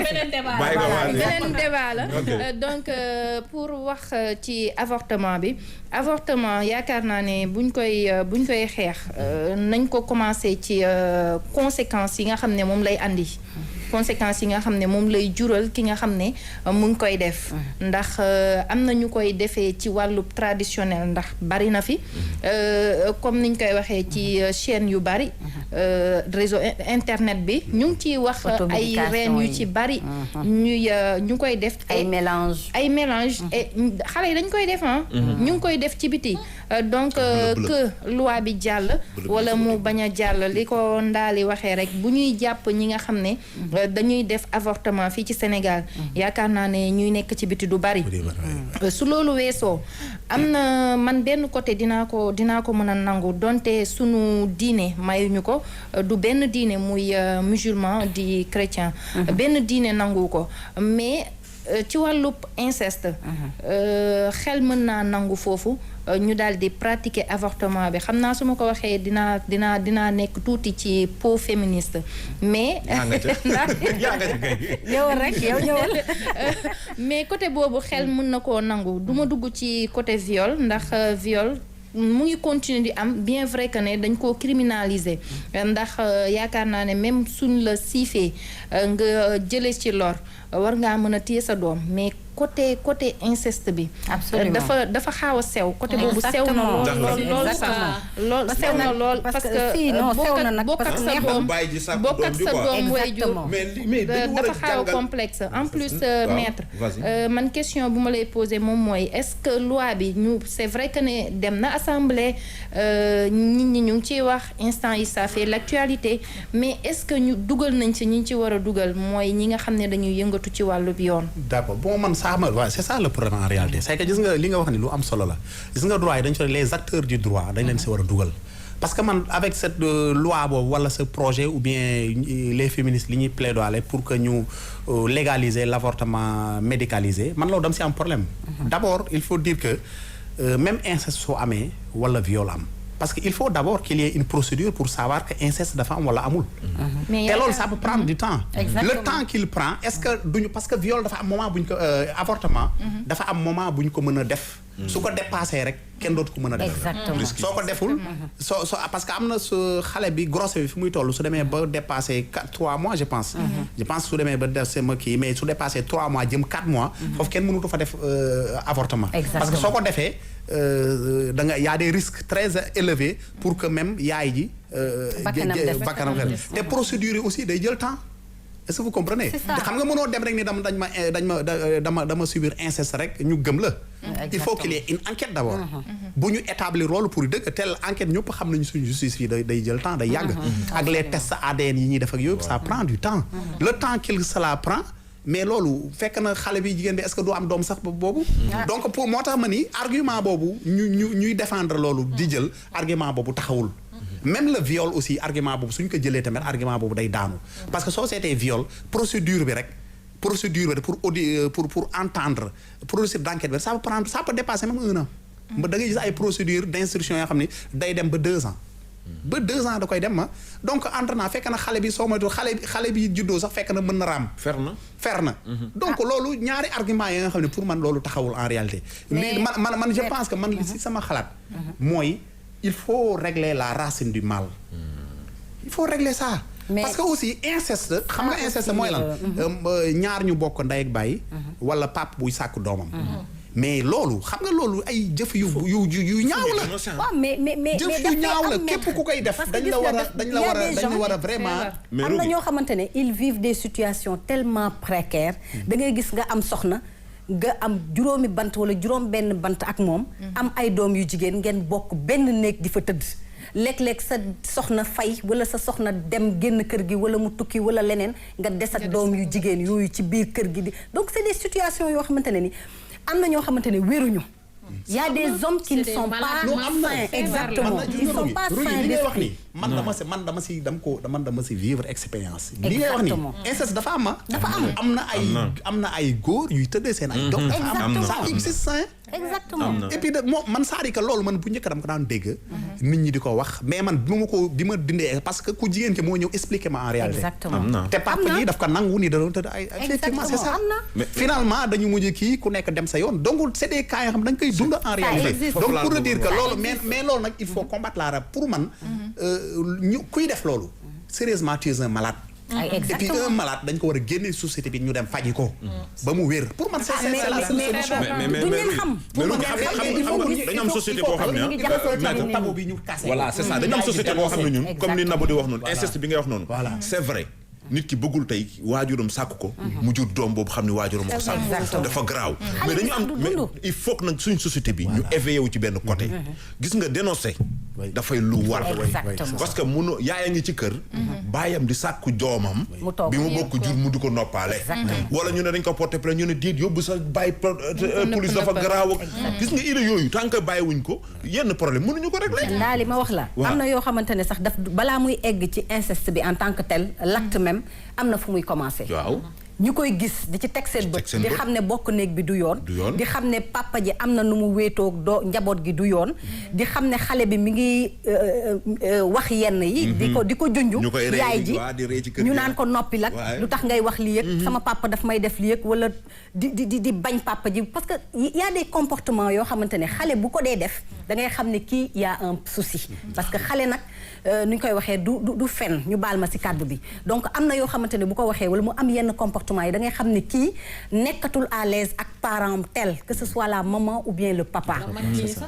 beneen débat la donc pour wax ci avortement yaakaar naa ne buñ koy xeex nañ ko commencé ci conséquences yi nga xam ne moom lay andi conséquences yi nga xam ne moom lay jural ki nga xam ne mu ngi koy def ndax am na ñu koy defee ci wàllu traditionnel ndax bari na fi comme niñ koy waxee ci chaîne yu bari réseau internet bi ñu ngi ciy wax ay reen yu ci bari ñu koy def ay mélange et xale yi dañ koy def ñu ngi koy def ci biti donc que loi bi jàll wala mu bañ a jàll li ko ndaali waxee rek bu ñuy jàpp ñi nga xam ne dañuy def avortement fii ci Sénégal yaakaar naa ne ñuy nekk ci biti du bari su loolu weesoo am na man benn côté dinaa ko mën a nangu donte sunu diine mayuñu ko du benn diine muy musulman di chrétien benn diine nangu ko mais ci wàllub inceste xel mën naa nangu foofu ñu daal di pratiquer avortement bi xam naa su ma ko waxee dinaa nekk tuuti ci peau féministe mais ñëwal mais côté boobu xel mën na koo nangu du ma dugg ci côté viol ndax viol mu ngi continuer di am bien vrai que ne dañ koo criminaliser ndax yaakaar naa ne même suñ la siifee nga jëlee ci lor war ngaa mën a téye sa doom mais côté inceste bi dafa xaaw a sew côté boobu sew na lool sew na lool parce que bokk ak sa doom waajur dafa xaaw a complexe en plus maître man question bu ma lay poser moom mooy est-ce que loi bi c'est vrai que ne dem na assemblée nit ñi ñu ngi ciy wax instant yi ça fait l'actualité mais est-ce que ñu dugal nañ ci ñi ci war a dugal mooy ñi nga xam ne dañuy yëngatu ci wàllu yoon d'accord bon man c'est ça le problème en réalité c'est que gis nga li nga wax ni lu am solo la gis nga droit yi dañ ci les acteurs du droit dañ leen si war a dugal parce que man avec cette loi boobu wala ce projet ou bien les féministes li ñuy plaidoyer pour que ñu légaliser l'avortement médicalisé man loolu dam si am problème d'abord il faut dire que même inceste soo amee wala viol am parce que il faut d'abord qu'il y ait une procédure pour savoir que inceste dafa am wala amul te loolu ça peut prendre du temps le temps qu'il prend est-ce que duñu parce que viol dafa am moment bu ñu ko avortement dafa am moment bu ñu ko mën a def su ko dépassé rek kenn dootu ko mën a def soo ko deful soo parce que am na su xale bi grossesse bi fi muy toll su demee ba dépassé 3 mois je pense su demee ba def sama kii mais su dépassé 3 mois jëm 4 mois foofu kenn mënutu fa def avortement parce que soo ko defee da nga y a des risques très élevés pour que même yaay ji bakkanam te procédure yi aussi day jël temps est-ce que vous comprenez xam nga mënoo dem rek ni dama subir inceste rek ñu gëm la il faut qu'il y ait une enquête d'abord. bu ñu établir loolu pour dëgg telle enquête ñëpp xam nañu suñu justice fii day jël temps day yàgg. ak les tests ADN yi ñuy def ak yooyu ça prend du temps. le temps qu'il cela prend. mais loolu fekk na xale bi jigéen bi est-ce que du am doom sax boobu. donc pour moo tax ma ni argument boobu ñuy défendre loolu di jël argument boobu taxawul. même le viol aussi argument boobu suñ ko jëlee tamit argument boobu day daanu. parce que soo seetee viol procédure bi pour entendre procédure d'enquête bi ça peut dépasser même 1 an. da ngay gis ay procédure d'instruction yoo xam ne day dem ba 2 ans. ba 2 ans da koy dem donc entraînement fekk na xale bi soo moytu xale bi juddoo sax fekk na mën na raam. fer na. donc loolu ñaari argument yi nga xam ne pour man loolu taxawul en réalité. mais man je pense que man li si sama xalaat. mooy il faut régler la racine du mal. il faut régler ça. parce que aussi inceste xam nga inceste mooy lan. ñaar ñu bokk ndey ak baay. wala pap buy sàkk doomam. mais loolu xam nga loolu ay jëf yu ñaaw la. waaw mais jëf yu ñaaw la képp ku koy def dañ la war a vraiment. am na ñoo xamante ne ils vivent des situations tellement précaires. da ngay gis nga am soxna nga am juróomi bant wala juróom benn bant ak moom. am ay doom yu jigéen ngeen bokk benn néeg di fa tëdd. léeg-léeg sa soxna fay wala sa soxna dem génn kër gi wala mu tukki wala leneen nga des ak doom yu jigéen yooyu ci biir kër gi di donc c'est des situations yoo xamante ne ni. am na ñoo xamante ne wéruñu. Il y a des hommes qui ne sont pas sains. Exactement. Ils ne sont pas sains d'esprit. man dama si vivre expérience. li ngay wax ni inceste dafa am na ay góor yuy tëddee seen ay doom. Exactement. ça existe. Exactement. et puis man c'est-à-dire que loolu man bu njëkk dama ko daan dégg. nit ñi di ko wax mais man bi ma dindee parce que ku jigéen ki moo ñëw expliquer ma en réalité. Exactement. te papa ji daf ko nangu ni da doon tëdd ay. effectivement c'est ça. finalement dañu mujj kii ku nekk dem sa yoon donc c'est des cas yoo xam da nga koy dund en réalité. donc pour dire que loolu mais loolu nag il faut combattre la rab pour man ñu kuy def loolu sérieusement tu es un malade. et puis un malade dañ ko war a génne société bi ñu dem faji ko. ba mu wér pour man c'est la solution. mais dañu am société boo xam ne tabu bi ñu kase. voilà c'est ça dañu am société boo xam ne ñun comme ni Nabou di wax noonu inceste bi ngay wax noonu c'est vrai nit ki bëggul tey waajuram sàkk ko mu jur doom boobu xam ne waajuram ko sàkk dafa garaaw mais dañu am mais il faut que nag suñ société bi ñu éveillé wu ci benn côté gis nga dénoncer dafay lu war parce que munu yaaya ngi ci kër baayam di sàkku doomam bi mu bokk jur mu di ko noppaale wala ñu ne dañ ko porté plainte ñu ne déet yóbbu sa bàyyi police dafa garaaw ak gis nga idée yooyu tant que bàyyiwuñ ko yenn problème mënuñu ko régler ndaa li ma wax la am na yoo xamante ne sax daf balaa muy egg ci inceste bi en tant que tel l'acte même am na fu muy commencer. waaw ñu koy gis di ci teg seen bët di xam ne bokk néeg bi du yoon di xam ne papa ji am na nu mu wéetoog njaboot gi du yoon di xam ne xale bi mi ngi wax yenn yi di ko junju yaay ji ñu naan ko noppi lak lu tax ngay wax li yëg sama papa daf may def li yëg wala di bañ papa ji parce que y a des comportements yoo xamante ne xale bu ko dee def da ngay xam ne kii y a un souci parce que xale nag nu ñu koy waxee du fen ñu baal ma ci kàddu bi donc am na yoo xamante ne bu ko waxee wala mu am yenn comportement yi da ngay xam ne kii nekkatul à l'aise ak parent tel que ce soit la maman ou bien le papa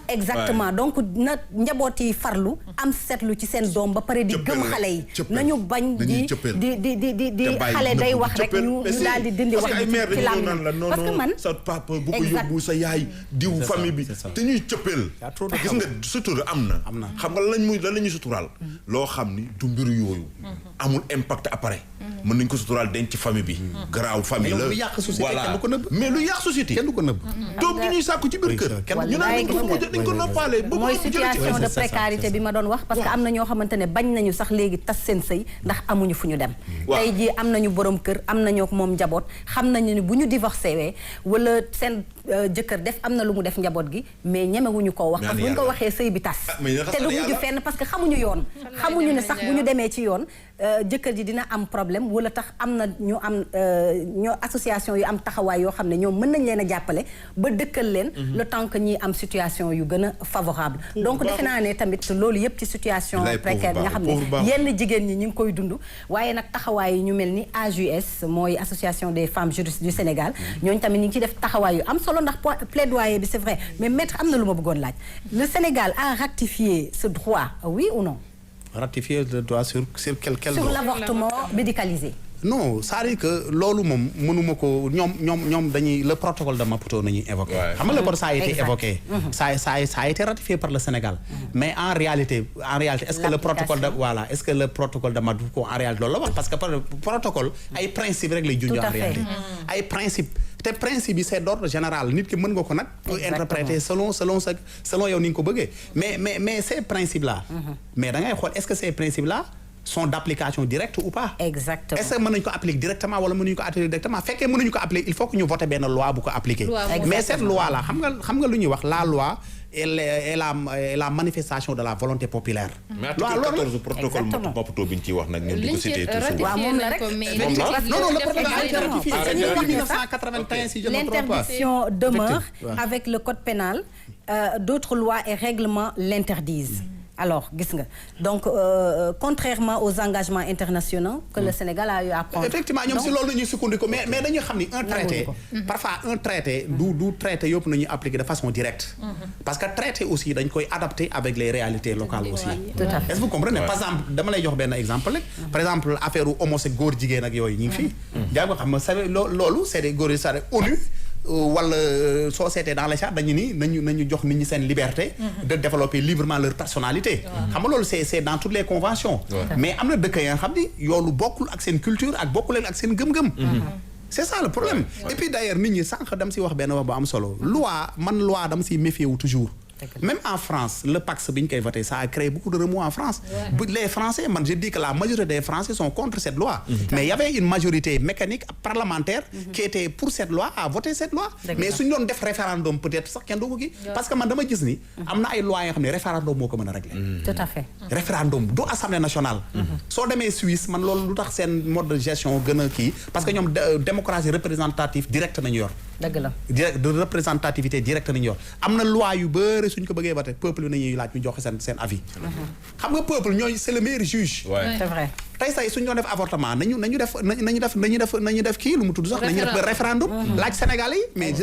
exactement donc na njaboot yi farlu am seetlu ci seen doom ba pare di gëm xale yi nañu bañ di xale day wax rek ñu daal di dindi wax ci làmmiñ parce que man sa papa bu ko yóbbu sa yaay diw famille bi te ñuy cëppeel gis nga sutura am na xam nga lan la ñuy suturaal loo xam ni du mbiru yooyu amul impact après mën nañ ko suturaal denc ci famille bi garaaw famille la voilà mais lu yàq société kenn du ko nëbb doom gi ñuy sàkku ci biir kër ñu naan dañ ko noppaale mooy situation de précarité bi ma doon wax parce que am na ñoo xamante ne bañ nañu sax léegi tas seen sëy ndax amuñu fu ñu dem tey jii am nañu borom kër am nañu moom njaboot xam nañu ni bu ñu divorcé wee wala seen jëkkër def am na lu mu def njaboot gi mais ñemewuñu koo wax parce que bu ñu ko waxee sëy bi tas te du mujj fenn parce que xamuñu yoon xamuñu ne sax bu ñu demee ci yoon jëkkër ji dina am problème wala tax am na ñu am ñoo association yu am taxawaay yoo xam ne ñoom mën nañ leen a jàppale ba dëkkal leen le temps que ñi am situation yu gën a favorable donc defe naa ne tamit loolu yëpp ci situation précaire bi nga xam ne yenn jigéen ñi ñu ngi koy dund waaye nag taxawaay yi ñu mel ni AJS mooy association des femmes juristes du Sénégal ñooñu tamit ñu ngi ci def taxawaay yu am solo ndax plaidoyer bi c'est vrai mais maître am na lu ma bëggoon laaj le Sénégal a ratifié ce droit oui ou non ratifier le droit sur quel sur l'avortement médicalisé. non c'est-à-dire que loolu moom mënuma ko ñoom dañuy le protocole de Maputo nañuy évoqué. xam nga le protocole ça a été évoqué. ça a été ratifié par le Sénégal. mais en réalité est-ce que le protocole de Maputo en réalité loolu la wax parce que protocole ay principe rek lay junj en réalité. ay principe te principe yi c'est d'ordre général nit ki mën nga ko nag. interpréter selon yow ni nga ko bëggee mais ces principes là. mais da ngay xool est-ce que ces principes là sont d'application directe ou pas. Exactement. Est-ce que mën nañu ko appliquer directement wala mënuñu ko appliquer directement fekkee mënuñu ko appliquer il faut que ñu voter benn loi bu ko appliquer. mais cette loi là xam nga lu ñuy wax la loi est la manifestation de la volonté populaire. mais article 14 protocole Maputo bi ñu ciy wax nag ñun di ko cité tout waaw moom la rek. non le protocole a été ratifié depuis 1981 si je ne me trompe pas. L'interdiction demeure avec le code pénal. D'autres lois et règlements l'interdisent. Alors gis nga donc contrairement aux engagements internationaux que le Sénégal a eu à prendre. effectivement ñoom si loolu la ñuy sukkandiku mais dañuy xam ni un traité parfois un traité du traité yëpp nañuy appliquer de façon directe. parce que traité aussi dañ koy adapter avec les réalités locales aussi. tout à fait est-ce que vous comprenez par exemple dama lay jox benn exemple rek. par exemple affaire homosexuel góor jigéen ak yooyu ñu ngi fii. yaa ngi ko xam nga loolu c'est des góor yi c'est ONU. wala société dans les chats dañu ni nañu jox nit ñi seen liberté de développer librement leur personnalité xam nga loolu c'est dans toutes les conventions mais am na dëkk ya nga xam ni yoolu bokkul ak seen culture ak bokkul ak seen gëm-gëm c'est ça le problème et puis d'ailleurs nit ñi sànq dama si wax benn wax bu am solo loi dama si méfier wu toujours même en France le Pax bi ñu koy voté ça a créé beaucoup de remous en France les Français man je dis que la majorité des Français sont contre cette loi mais il y avait une majorité mécanique parlementaire qui était pour cette loi à voter cette loi mais suñu doon def référendum peut-être sax kenn doo ko kii parce que man dama gis ni am na ay lois yoo xam ne référendum moo ko mën a régler tout à fait référendum du assemblée nationale soo demee Suisse man loolu lu tax seen mode de gestion gën a kii parce que ñoom démocratie représentative directe nañu yor dëgg la de représentativité directe nañu yor am na loi yu bëri suñ ko bëggee ba tey peuple bi nañuy laaj ñu joxe seen avis xam nga peuple ñooy c'est le meilleur juge c'est vrai tey say suñu doon def avortement nañu def kii lu mu tudd sax nañu def référendum laaj Sénégalais yi mais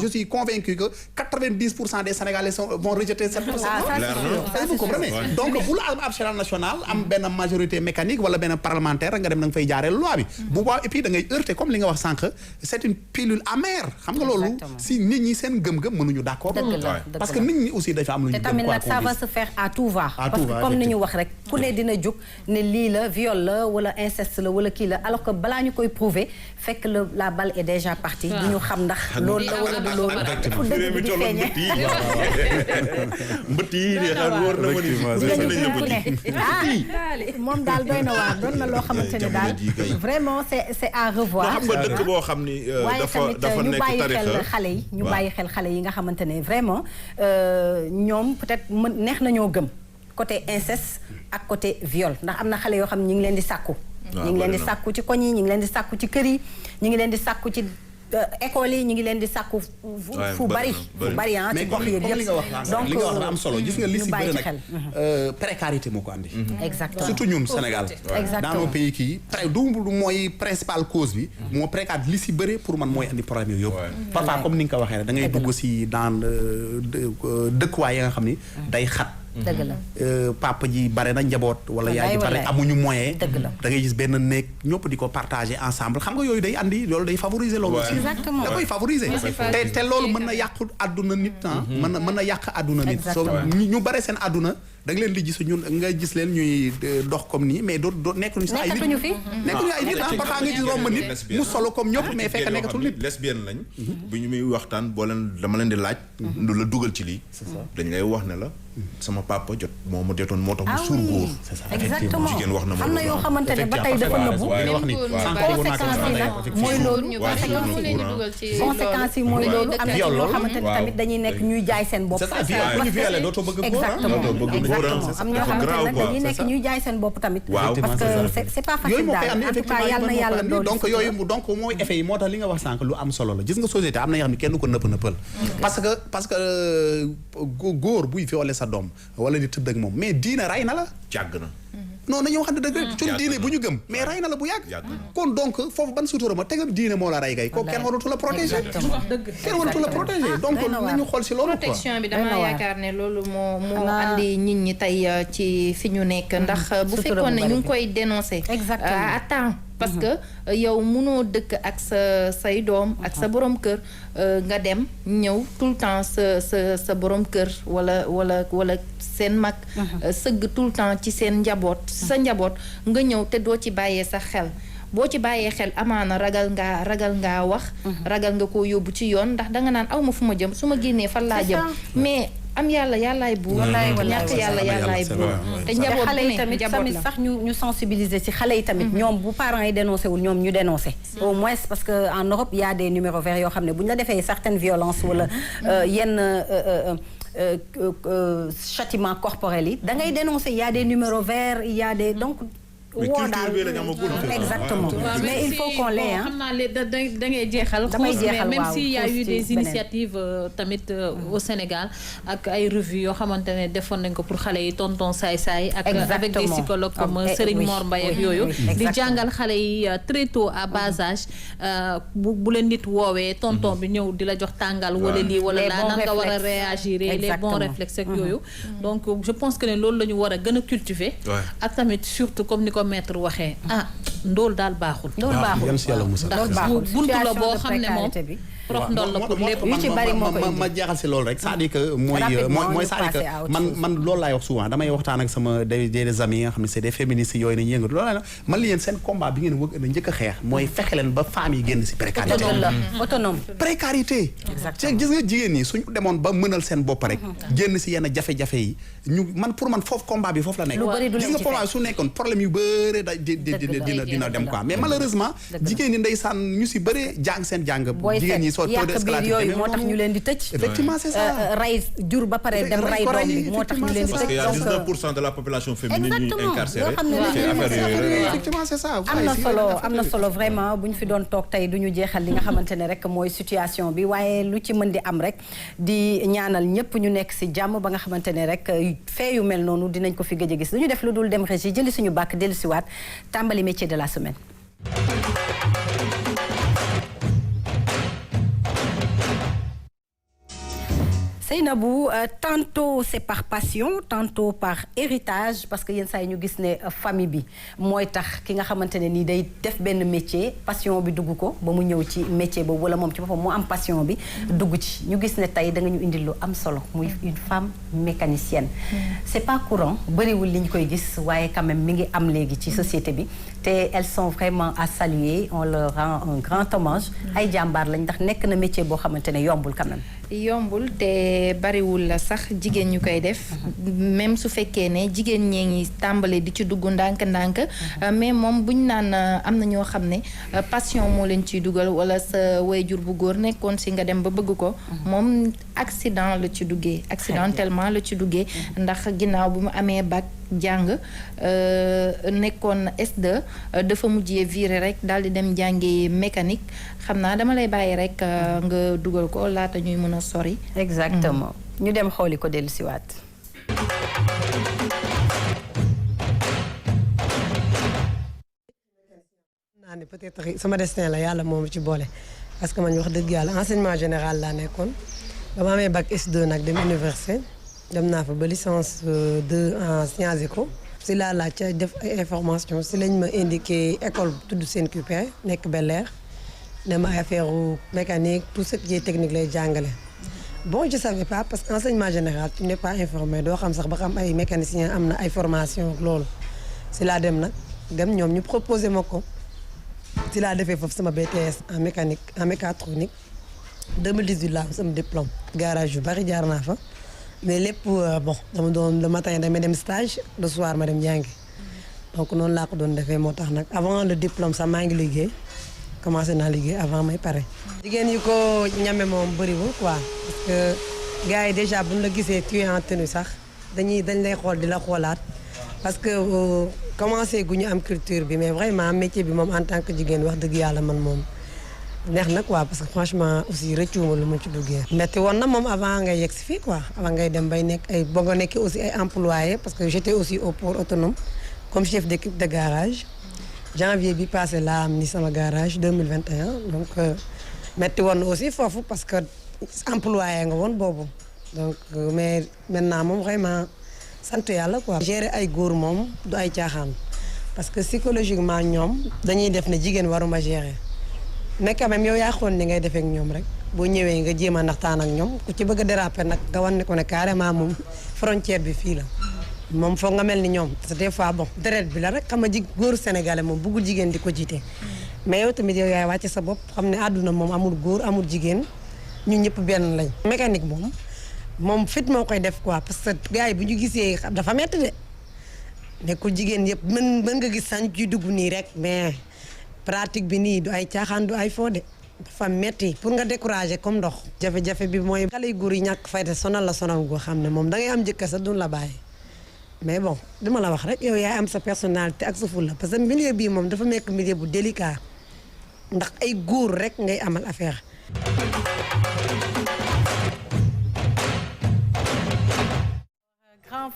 je suis convaincu que 90% des Sénégalais vont rejeter cette procédure vous comprenez donc bu la am Assemblée nationale am benn majorité mécanique wala benn parlementaire nga dem da nga fay jaaree loi bi bu baax et puis da ngay heurter comme li nga wax sànq c'est une pilule amère xam nga loolu si nit ñi seen gëm-gëm mënuñu d'accord parce que nit ñi aussi dafa am lu ñu te tamit nag ça va se faire à tout va parce que comme ni ñu wax rek ku ne dina jóg ne lii la viol la wala inceste la wala kii la alors que balaa ñu koy prouver fekk la balle est déjà partie du ñu xam ndax loolu la wala du loolu fu dëgg bi di feeñee mbët yi wóor na ma ni moom daal doy na waar doon na loo xamante ne daal vraiment c'est à revoir xam nga dëkk boo xam ni dafa nekk tarixa ñu bàyyi xel xale yi nga xamante ne vraiment ñoom peut-être neex nañoo gëm côté inceste ak côté viol ndax am na xale yoo xam ne ñu ngi leen di sàkku ñu ngi leen di sàkku ci koñ yi ñu ngi leen di sàkku ci kër yi ñu ngi leen di sàkku ci école yi ñu ngi leen di sàkku fu bari ci gox yeeg yëpp donc li nga wax am solo gis nga li si bëri nag précarité moo ko andi exactement surtout ñun Sénégal dans nos pays kii du mooy principale cause bi moo précarité li si bëri pour man mooy andi problème yooyu yëpp parfois comme ni nga ko waxee rek da ngay dugg si dans dëkkuwaay yi nga xam ni day xat dëgg la papa ji bare na njaboot wala yaay ji bare amuñu moyen dëgg la da ngay gis benn néeg ñëpp di ko partager ensemble xam nga yooyu day andi loolu day favoriser loolu aussi exactement da koy favoriser te loolu mën na yàqu àdduna nit mën na yàq àdduna nit soo ñu bare seen àdduna da nga leen di gis ñun nga gis leen ñuy dox comme nii mais doo nekkuñu sax ay nit nekkuñu ay nit parfois nga gis romb nit mu solo comme ñëpp mais fekk nekkatul nit lesbienne lañ bu ñu muy waxtaan boo leen dama leen di laaj lu la dugal ci lii dañ lay wax ne la sama papa jot moo ma jotoon moo tax mu suur góor exactement jigéen wax na ma am na yoo xamante ne ba tey dafa nëbbu wax ni conséquences yi nag mooy loolu conséquences yi mooy loolu am na ci ñoo xamante ne tamit dañuy nekk ñuy jaay seen bopp exactement am ñoo xamante ne nag dañuy nekk ñuy jaay seen bopp tamit parce que c'est pas facile daal en tout cas yàlla na yàlla doon donc yooyu donc mooy effet yi moo tax li nga wax sànq lu am solo la gis nga société am na yoo xam ne kenn du ko nëppal parce que góor buy violer sa doom wala di tëdd ak moom mais diine ray na la jàgg na non nañu wax ne dëgg suñu diine bu ñu gëm mais ray na la bu yàgg kon donc foofu ban sutura ma tegal diine moo la ray gay kooku kenn waratu la protéger kenn waratu la protéger donc nañu xool si loolu protection bi dama yaakaar ne loolu moo andi nit ñi tey ci fi ñu nekk ndax bu fekkoon ne ñu ngi koy dénoncer à temps parce que yow mënoo dëkk ak say doom ak sa borom kër nga dem ñëw tout le temps sa borom kër wala seen mag sëgg tout le temps ci seen njaboot sa njaboot nga ñëw te doo ci bàyyee sa xel boo ci bàyyee xel amaana ragal ngaa wax ragal nga koo yóbbu ci yoon ndax danga naan aw ma fu ma jëm su ma génnee fan laa jëm mais am yàllaay buur ñàkk yàllaay buur te njaboot xale yi tamit sax ñu sensibiliser ci xale yi tamit ñoom bu parents yi dénoncé wul ñoom ñu dénoncé au moins parce que en Europe il y a des numéros verts yoo xam ne bu ñu la defee certaines violences wala yenn châtiment corporel yi da ngay dénoncer il y a des numéros verts il y a des donc woo daal exactement mais il faut qu'on l'ait xam naa da ngay jeexal même s'il y a eu des initiatives tamit au Sénégal ak ay revues yoo xamante ne defoon nañ ko pour xale yi tonton saay ak avec des psychologues comme Serigne Mor Mbaye ak yooyu di jàngal xale yi très tôt à bas âge bu leen nit woowee tonton bi ñëw di la jox tàngal wala lii wala laa nan nga war a réagir les bons réflexes ak yooyu donc je pense que ne loolu la ñu war a gën a cultiver ak tamit surtout comme ni ko maître waxee ndóol daal baaxul. ndax buntu la boo xam ne moom prof ndol la pour lépp yu ci bari moo koy ma jeexal si loolu rek c'est-à-dire que mooy c'est-à-dire que man loolu laay wax souvent damay waxtaan ak sama des amis nga xam ne c'est des féministes yooyu nañu yëngatu loolu la man li yéen seen combat bi ngeen wëgg na njëkk a xeex mooy fexe leen ba femmes yi génn si précarité autonome précarité gis nga jigéen ñi suñu demoon ba mënal seen bopp rek génn si yenn jafe-jafe yi ñu man pour man foofu combat bi foofu la nekk gis nga combat bi su nekkoon problème yu bëre dina dem quoi mais malheureusement jigéen ñi ndeysaan ñu si bëre jàng seen jàng jigéen ñi yàq biir yooyu moo tax ñu leen di tëj. effectivement c'est ça. ray jur ba pare dem ray doom bi moo tax ñu leen di tëj. parce qu'il y a 19% de la population féminine ñuy incarcérée. effectivement c'est ça. am na solo vraiment bu ñu fi doon toog tey du ñu jeexal li nga xamante ne rek mooy situation bi waaye lu ci mën di am rek di ñaanal ñëpp ñu nekk ci jàmm ba nga xamante ne rek fee yu mel noonu dinañ ko fi gëj a gis lu ñu def lu dul dem régie jëli suñu bàkk dellusiwaat tàmbali métier de la semaine. Seynabou, tantôt c'est par passion tantôt par héritage parce que yenn saa yi ñu gis ne famille bi mooy tax ki nga xamante ne nii day def benn métier passion bi dugg ko ba mu ñëw ci métier boobu wala moom ci boppam mu am passion bi dugg ci ñu gis ne tey da nga ñu indil lu am solo muy une femme mécanicienne c'est pas courant bëriwul li ñu koy gis waaye quand même mi ngi am léegi ci société bi te elles sont vraiment à saluer on leur rend un grand hommage ay jàmbaar lañ ndax nekk na métier boo xamante ne yombul quand même yombul te bariwul la sax jigéen ñu koy def même su fekkee ne jigéen ñee ngi tàmbale di ci dugg ndànk-ndànk mais moom buñ naan am na ñoo xam ne passion moo leen ciy dugal wala sa waajur bu góor nekkoon si nga dem ba bëgg ko moom accident la ci duggee accidentellement la ci duggee ndax ginnaaw bu mu amee bac jàng nekkoon S2 dafa mujjee viré rek daal di dem jàngi mécanique xam naa dama lay bàyyi rek nga dugal ko laata ñuy mën a sori. exactement ñu dem xooli ko dellusiwaat. naa ne peut-être sama destin la yàlla moom ci boole parce que man wax dëgg yàlla enseignement général laa nekkoon ba ma amee bac S2 nag dem université. dem naa fa ba licence 2 en sciences éco si laa laaj def ay information si lañ ma indiqué école tudd CNQP nekk Bel Air ne ma affaire mécanique tout ce qui est technique lay jàngale. bon je savais pas parce que enseignement général tu n'es pas informé doo xam sax ba xam ay mécanicien am na ay formation loolu si laa dem nag dem ñoom ñu proposé ma ko si laa defee foofu sama BTS en mécanique en mécatronique 2018 laa am sama diplôme garage yu bari jaar naa fa. mais lépp bon dama doon le matin damay dem stage le soir ma dem jàngi donc noonu laa ko doon defee moo tax nag avant le diplôme sax maa ngi liggéey commencé naa liggéey avant may pare. jigéen yi ko ñame moom bëriwul quoi parce que gars yi déjà buñ la gisee tu es en tenue sax dañ lay xool di la xoolaat parce que commencé gu ñu am culture bi mais vraiment métier bi moom en tant que jigéen wax dëgg yàlla man moom. neex na quoi parce que franchement aussi rëccuwuma lu ma ci duggee. metti woon na moom avant ngay yegg si fii quoi avant ngay dem bay nekk ay ba nga nekk aussi ay employé parce que j'étais aussi au port autonome comme chef d'équipe de garage janvier bi passé laa am ni sama garage 2021 donc metti woon na aussi foofu parce que employé nga woon boobu donc mais maintenant moom vraiment sant yàlla quoi. gérer ay góor moom du ay caaxaan parce que psychologiquement ñoom dañuy def ne jigéen waruma gérer mais quand même yow yaa xool ni ngay defee ak ñoom rek boo ñëwee nga jéem a naxtaan ak ñoom ku ci bëgg a déraper nag nga wan ne ko ne carrément moom frontière bi fii la moom foog nga mel ni ñoom parce que des fois bon deret bi la rek xam nga góoru sénégalais moom bëggul jigéen di ko jiite mais yow tamit yow yaay wàcce sa bopp xam ne àdduna moom amul góor amul jigéen ñun ñëpp benn lañ mécanique moom fit moo koy def quoi parce que gars yi bu ñu gisee dafa metti de nekkul jigéen yëpp mën nga gis sañ ci dugg nii rek mais pratique bi nii du ay caaxaan du ay foo de dafa metti pour nga décourager comme ndox jafe-jafe bi mooy xale yu góor yi ñàkk fayda sonal la sonal goo xam ne moom da ngay am jëkkër sa duñ la bàyyi mais bon dama la wax rek yow yaay am sa personnalité ak sa fulla parce que milieu bii moom dafa nekk milieu bu délicat ndax ay góor rek ngay amal affaire grand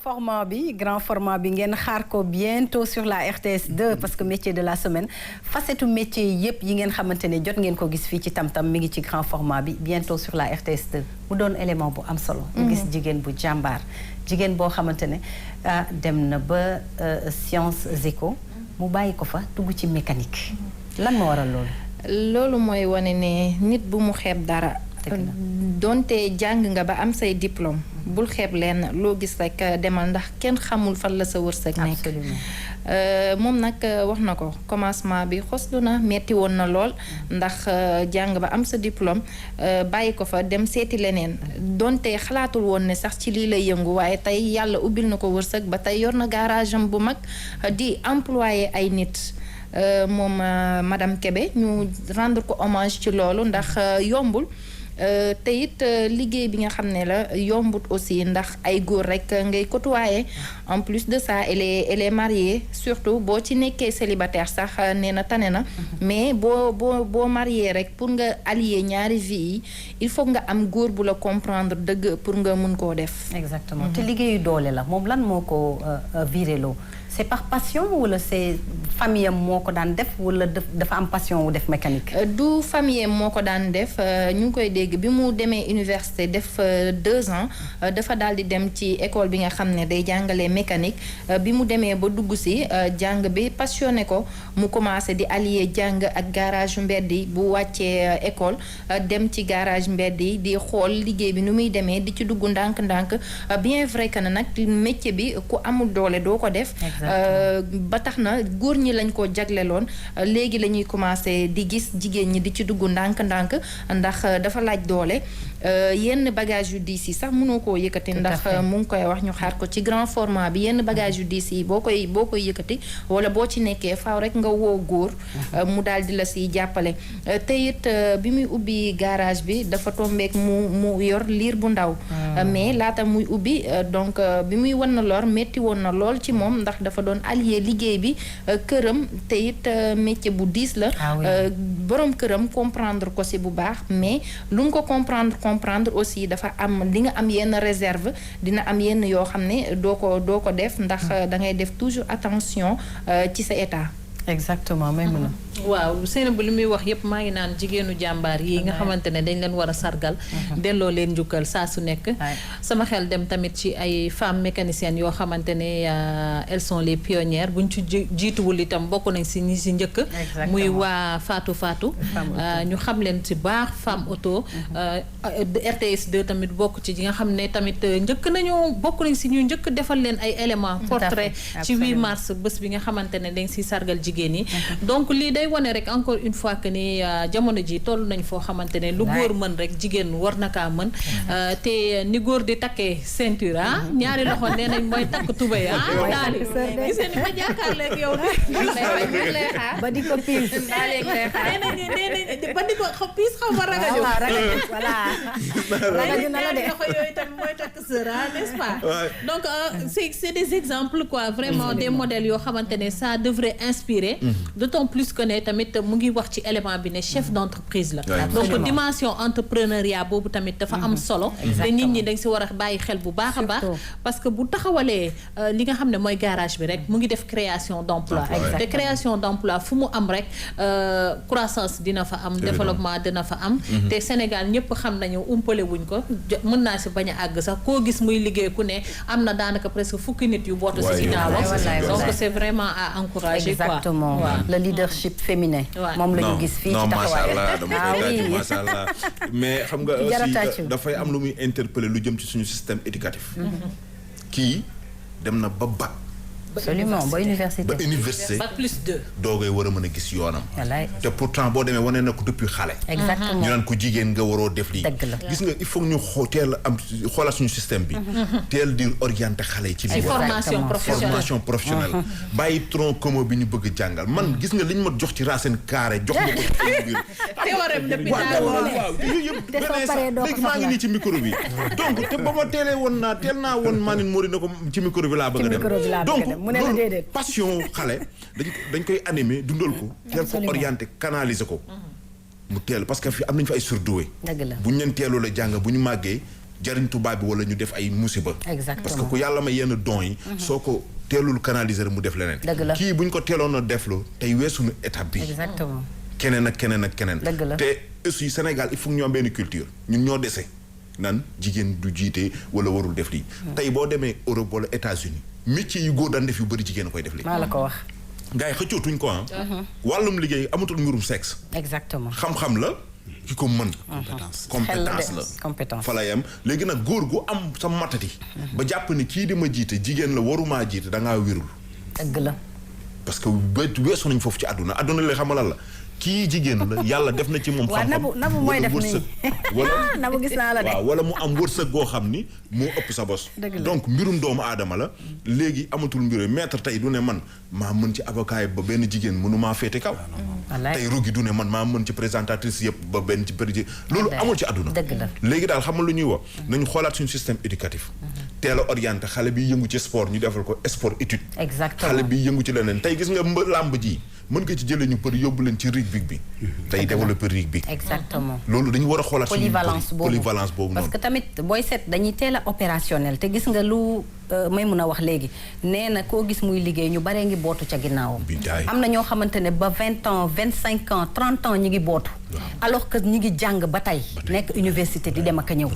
format bi ngeen xaar ko bientôt sur la RTS 2 parce que métier de la semaine facette métier yëpp yi ngeen xamante ne jot ngeen ko gis fii ci tam-tam mi ngi ci grand format bi bientôt sur la RTS 2 mu doon élément bu am solo ñu gis jigéen bu jàmbaar jigéen boo xamante ne dem na ba sciences éco mu bàyyi ko fa dugg ci mécanique lan moo waral loolu mooy wane ne nit bu mu xeeb dara donte jàng nga ba am say diplôme bul xeeb leen loo gis rek demal ndax kenn xamul fan la sa wërsëg nekk moom nag wax na ko commencement bi xoslu na metti woon na lool ndax jàng ba am sa diplôme bàyyi ko fa dem seeti leneen donte xalaatul woon ne sax ci lii lay yëngu waaye tey yàlla ubbil na ko wërsëg ba tey yor na garage am bu mag di employé ay nit moom madame Kébé ñu rendre ko hommage ci loolu ndax yombul te it liggéey bi nga xam ne la yombut aussi ndax ay góor rek ngay côtoyer en plus de ça elle est mariée surtout boo ci nekkee célibataire sax nee na tane na mais boo marié rek pour nga allier ñaari vie yi il faut nga am góor bu la comprendre dëgg pour nga mun koo def. exactement te liggéeyu doole la moom lan moo ko viréloo c'est par passion wala c'est famille am moo ko daan def wala dafa am passion wu def mécanique. du famille am moo ko daan def ñu ngi koy dégg bi mu demee université def 2 ans dafa daal di dem ci école bi nga xam ne day jàngalee mécanique bi mu demee ba dugg si jàng bi passionné ko mu commencé di allier jàng ak garage mbedd yi bu wàccee école dem ci garage mbedd yi di xool liggéey bi nu muy demee di ci dugg ndànk-ndànk bien vrai que nag métier bi ku amul doole doo ko def. ba tax na góor ñi lañ ko jagleloon léegi la ñuy commencé di gis jigéen ñi di ci dugg ndànk-ndànk ndax dafa laaj doole yenn bagage yu diis yi sax mënoo koo yëkkati ndax mu ngi koy wax ñu xaar ko ci grand format bi yenn bagage yu diis yi boo koy yëkkati wala boo ci nekkee faaw rek nga woo góor mu daal di la siy jàppale te it bi muy ubbi garage bi dafa tombeek mu yor liir bu ndaw mais laata muy ubbi donc bi muy wan na lor metti woon na lool ci moom ndax dafa doon allier liggéey bi këram te it métier bu diis la borom këram comprendre ko si bu baax mais lu mu ko comprendre aussi dafa am di nga am yenn réserve dina am yenn yoo xam ne doo ko def ndax da ngay def toujours attention ci sa état. exactement may mën a waaw Seynabou li muy wax yëpp maa ngi naan jigéenu jàmbaar yi nga xamante ne dañ leen war a sargal delloo leen njukkal saa su nekk sama xel dem tamit ci ay femmes mécaniciennes yoo xamante ne elles sont les pionnières buñ ci jiituwul itam bokk nañ si ñi si njëkk muy waa Fatou ñu xam leen si baax femme auto RTS 2 tamit bokk ci nga xam ne tamit njëkk nañu bokk nañ si ñu njëkk defal leen ay éléments portrait ci 8 mars bés bi nga xamante ne dañ si sargal jigéen yi donc lii day wane rek encore une fois que ni jamono ji toll nañ foo xamante ne lu góor mën rek jigéen war na kaa mën te ni góor di takkee ceinture ñaari loxo nee nañ mooy takk tubéy daal gisee ni ma jàkkaarleeg yow ba di ko piis nee nañ ba di ko piis xaw ma ragajo ragajo na la de loxo yooyu tamit mooy takk sër n'est-ce pas donc c'est des exemples quoi vraiment des modèles yoo xamante ne ça devrait inspirer admirer d'autant plus que ne tamit mu ngi wax ci élément bi ne chef d'entreprise la donc dimension entrepreneuriat boobu tamit dafa am solo te nit ñi dañ si war a bàyyi xel bu baax a baax parce que bu taxawalee li nga xam ne mooy garage bi rek mu ngi def création d'emploi te création d'emploi fu mu am rek croissance dina fa am développement dina fa am te Sénégal ñëpp xam nañu umpale wuñ ko mën naa si bañ a àgg sax koo gis muy liggéey ku ne am na daanaka presque fukki nit yu bootu si ginnaawam donc c'est vraiment à encourager exactement le leadership féminin moom la ñu gis fii ci taxawaay macha allah mais xam nga aussi dafay am lu muy interpeller lu jëm ci suñu système éducatif kii dem na ba bac absolument ba université bac plus 2 doogay war a mën a gis yoonam te pourtant boo demee wane na ko depuis xale exactement ñu naan ko jigéen nga waroo def lii gis nga il faut ñu teel am xoolaat suñu système bi teel di orienter xale yi ci biir formation professionnelle bàyyi tronc commun bi ñu bëgg jàngal man gis nga li ñu ma jox ci racine carré jox ma ko ci biir théorème de Pythagore waaw yooyu yëpp léegi maa ngi nii ci micro bi donc te ba ma teelee woon naa teel naa woon Manine Mori na ko ci micro bi laa bëgg a dem donc loolu passion xale dañ koy animer dundal ko teel ko orienter canaliser ko mu teel parce que fi am nañu fa ay surdoué bu ñu leen teeloo la jàng bu ñu màggee jariñ tubaab bi wala ñu def ay musiba parce que ku yàlla may yenn dons yi soo ko teelul canaliser mu def leneen kii bu ñu ko teeloon a defloo tey weesuñu étape bi keneen ak keneen ak keneen te aussi Sénégal il faut ñu am benn culture ñun ñoo dese nan jigéen du jiite wala warul def lii tey boo demee Europe wala États-Unis métier yu góor daan def yu bëri jigéen a koy def lii. maa la ko wax. gars yi xëccootuñ ko wàllum liggéey amatul mbirum sexe. exactement xam-xam la ki ko mën. compétence fa la yem léegi nag góor gu am sa matati. ba jàpp ni kii di ma jiite jigéen la waruma jiite da ngaa wérul. dëgg la. parce que weesu nañ foofu ci àdduna la xamalal la. kii jigéen la yàlla def na ci moom xam-xam nabu mooy def wërsëg wala nabu gis naa la de waaw wala mu am wërsëg goo xam ni moo ëpp sa bos donc mbirum doomu aadama la léegi amatul mbiru maître tey du ne man maa mën ci avocat yi ba benn jigéen mënu maa féete kaw tey rugi du ne man maa mën ci présentatrice yëpp ba benn ci péri loolu amul ci àdduna léegi daal xamal lu ñuy wax nañu xoolaat suñu système éducatif teel a orienté xale bi yëngu ci sport ñu defal ko sport étude xale bi yëngu ci leneen tey gis nga làmb ji mën nga ci jëlee ñu për yóbbu leen ci rugby bi tey développer rugby exactement loolu dañu war a xoolaat polyvalence boobu parce que tamit booy seet dañuy teel a opérationnel te gis nga lu may mun a wax léegi nee na koo gis muy liggéey ñu baree ngi bootu ca ginnaawam am na ñoo xamante ne ba 20 ans 25 ans 30 ans ñi ngi bootu alors que ñi ngi jàng ba tey nekk université di dem ak a ñëw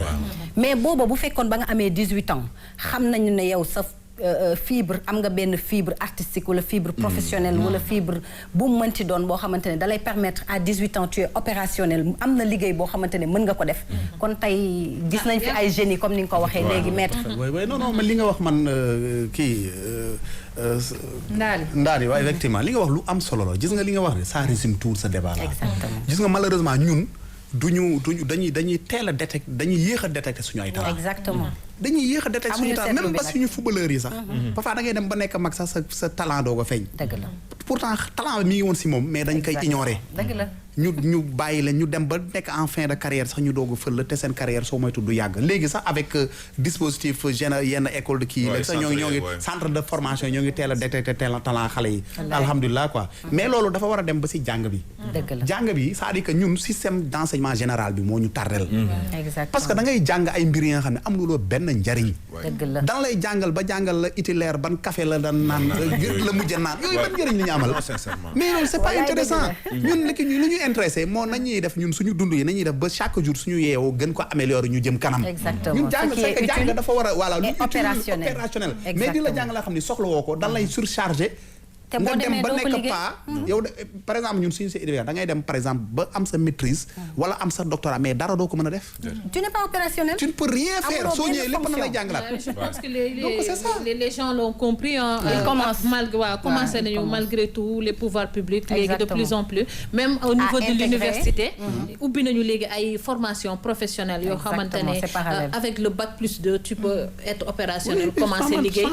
mais booba bu fekkoon ba nga amee 18 ans xam nañu ne yow sa fibre am nga benn fibre artistique wala fibre professionnelle wala fibre bu mu mënti doon boo xamante ne dalay permettre à 18 ans tu es opérationnel am na liggéey boo xamante ne mën nga ko def kon tey gis nañ fi ay génie comme ni nga ko waxee léegi maître non mais li nga wax man kii ndaali waaw effectivement li nga wax lu am solo la gis nga li nga wax ne ça résume tout ce débat là gis nga malheureusement ñun duñu dañuy teel a détecter dañuy yéex a détecter suñu ay talent exactement dañuy yéex a détecter suñu talent même ba suñu footballeur yi sax parfois da ngay dem ba nekk mag sax sa talent doo ko feeñ dëgg la pourtant talent bi mi ngi woon si moom mais dañ koy ignorer dëgg la ñu bàyyi leen ñu dem ba nekk en fin de carrière sax ñu doog a fël te seen carrière soo moytu du yàgg léegi sax avec dispositif yenn école de kii léegi sax ñoo ngi centre de formation ñoo ngi teel a détecter talent xale yi alhamdulilah quoi mais loolu dafa war a dem ba si jàng bi jàng bi c'est-à-dire que ñun système d'enseignement général bi moo ñu tardel parce que da ngay jàng ay mbir yi nga xam ne am loolu benn njariñ dana lay jàngal ba jàngal la itinéraire ban café la dan naan la mujj naan yooyu ban njariñ li ñu amal mais loolu c'est pas intéressant ñun li ñu intéressé moo nañuy def ñun suñu dund yi nañuy def ba chaque jour suñu yeewoo gën ko améliorer ñu jëm kanam ñun jàng c'est que jàng dafa war a voilà lu opérationnel mais di la jàng laa xam ne soxla woo ko dan lay surchargé te boo demee ba doo ko nekk liggéey pas yow par exemple ñun suñu si université da ngay dem par exemple ba am sa maîtrise wala am sa doctorat mais dara doo ko mën a def tu n'es pas opérationnel tu ne peux rien faire soo ñëwee lépp na lay jàngalaat je pense que les gens l'ont compris commencé nañu malgré tout les pouvoirs publics léegi de plus en plus même au niveau de l'université ubbi nañu léegi ay formation professionnelle yoo xamante ne avec le bac plus 2 tu peux être opérationnel commencer liggéey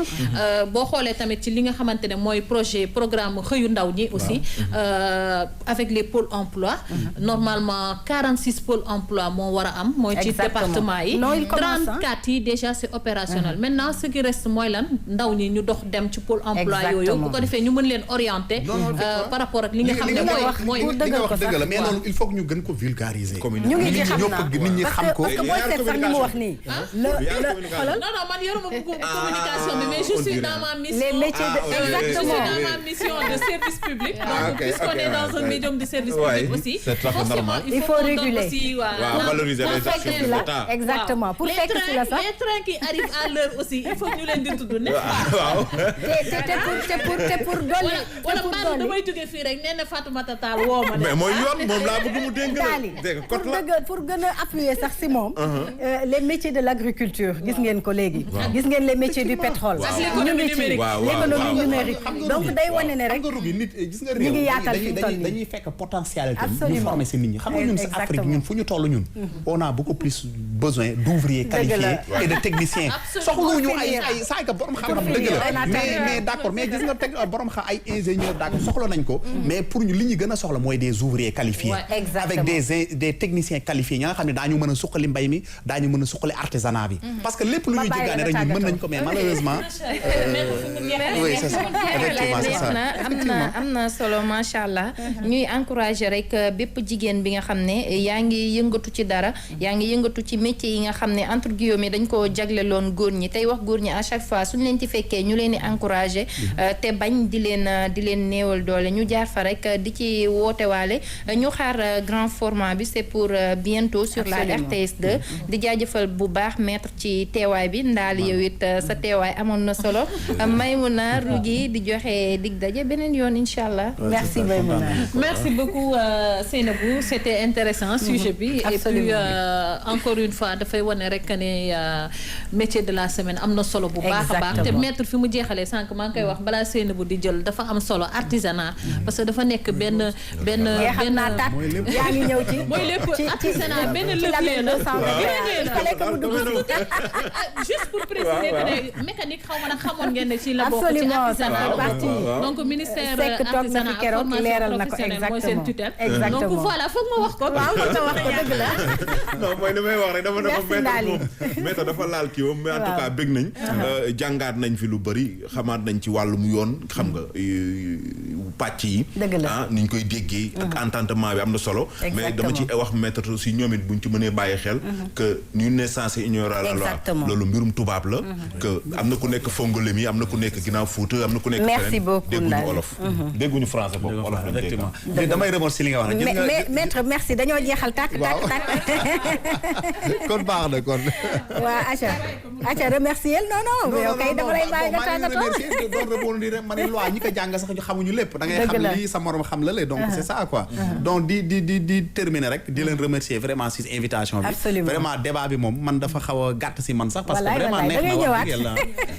boo xoolee tamit ci li nga xamante ne mooy projet lancé programme xëyu ndaw ñi aussi avec les pôles emploi normalement 46 pôles emploi moo war a am mooy ci département yi 34 yi déjà c'est opérationnel maintenant ce qui reste mooy lan ndaw ñi ñu dox dem ci pôle emploi yooyu bu ko defee ñu mën leen orienter par rapport ak li nga xam ne mooy li nga wax dëgg la mais loolu il faut que ñu gën ko vulgariser ñu ngi ci xam naa nit ñi xam ko parce que booy seet sax ni mu wax nii non man yoruma communication bi mais je suis dans ma mission les métiers de je suis dans ma mission de service public donc puisqu'on est dans un médium de service public aussi forcément il faut réguler aussi valoriser les actions de l'État exactement pour fekk si la sax les trains qui arrivent à l'heure aussi il faut que ñu leen di tudd n'est-ce pas waaw te pour dolli wala man damay jóge fii rek nee na Fatoumata Tall woo ma mais mooy yoon moom laa bëgg mu dénk la pour gën a appuyer sax si moom les métiers de l'agriculture gis ngeen ko léegi gis ngeen les métiers du pétrole ñu ngi ci l'économie numérique donc day wane ne rek nit gis nga ñu ngi yaatal fi toll dañuy fekk potentialité ñu former si nit ñi xam nga ñun si Afrique ñun fu ñu toll ñun on a beaucoup plus besoin d'ouvriers qualifiés et de techniciens soxluñu ay saa ka borom xam-xam dëgg la mais d'accord mais gis nga teg borom xam ay ingénieurs d'accord soxla nañ ko mais pour ñu li ñu gën a soxla mooy des ouvriers qualifiés avec des techniciens qualifiés ñi nga xam ne daañu mën a suqali mbay mi daañu mën a suqali artisanat bi parce que lépp lu ñuy jéggaane rek ñun mën nañ ko mais malheureusement oui c'est ça effectivement c'est ça am na solo macha allah ñuy encourager rek bépp jigéen bi nga xam ne yaa ngi yëngatu ci dara yaa ngi yëngatu ci métier yi nga xam ne entre guillemets dañ koo jagleloon góor ñi tey wax góor ñi à chaque fois suñu leen ci fekkee ñu leen di encourager te bañ di leen néewal doole ñu jaar fa rek di ci wootewaale ñu xaar grand format bi c'est pour bientôt sur la RTS 2 di jaajëfal bu baax maître ci teewaay bi ndaal yow it sa teewaay amoon na solo Maïmouna Rougui di joxe dig daje beneen yoon incha allah. merci Maïmouna. merci beaucoup Seynabou c'était intéressant sujet bi et puis encore une fois dafay wane rek ne métier de la semaine am na solo bu baax a baax te maître fi mu jeexalee sànq maa ngi koy wax balaa Seynabou di jël dafa am solo artisanat parce que dafa nekk benn yaa ngi ñëw ci mooy lépp artisanat benn levier la juste pour préciser que ne mécanique xaw ma nag xamoon ngeen ne ci la bokk ci artisanat donc ministère artisanat ak formation professionnelle mooy seen tutelle donc voilà foog ma wax ko dëgg la non mooy li may wax rek dama maître dafa laal kii mais en tout cas bëgg nañ jàngaat nañ fi lu bëri xamaat nañ ci wàllum yoon xam nga pàcc yi ni ñu koy déggee ak entendement bi am na solo mais dama ci wax maître aussi ñoom it buñ ci mënee bàyyi xel que ñu ne censé ignorer la loi loolu mbirum tubaab la que am na ku nekk Fongolemi am na ku nekk ginnaaw Fuuta am na ku nekk merci beaucoup dégguñu olof dégguñu français boobu olof lañ dégg mais damay remercier li nga wax mais maître merci dañoo jeexal tàkk kon baax na kon waaw aca remercier non yow kay dama lay bàyyi nga tàggatoo doon rebondir rek ma ne loi ñi ko jàng sax ñu xamuñu lépp da ngay xam lii sa morom xam la lé donc c'est ça quoi donc di terminer rek di leen remercier vraiment si invitation bi vraiment débat bi moom man dafa xaw a gàtt si man sax parce que vraiment neex na wax dëgg yàlla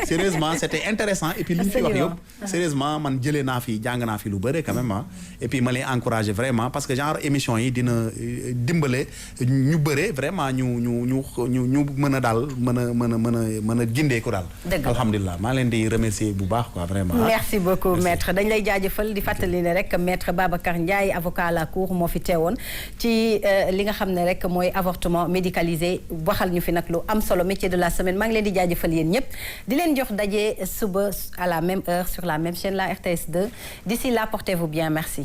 sérieusement c'était intéressant et puis li ñu fi wax yëpp sérieusement man jëlee naa fi jàng naa fi lu bëre quand même et puis ma lay encourager vraiment parce que genre émission yi dina dimbale ñu bëre vraiment ñu mën a daal mën a gindee ko daal alhamdulilah maa leen di remercier bu baax quoi vraiment merci beaucoup maître dañ lay jaajëfal di fàttali ne rek maître Babacar Ndiaye avocat à la cour moo fi teewoon ci li nga xam ne rek mooy avortement médicalisé waxal ñu fi nag lu am solo métier de la semaine maa ngi leen di jaajëfal yéen ñëpp di leen jox daje suba à la même heure sur la même chaîne la RTS 2 d'ici là portez-vous bien merci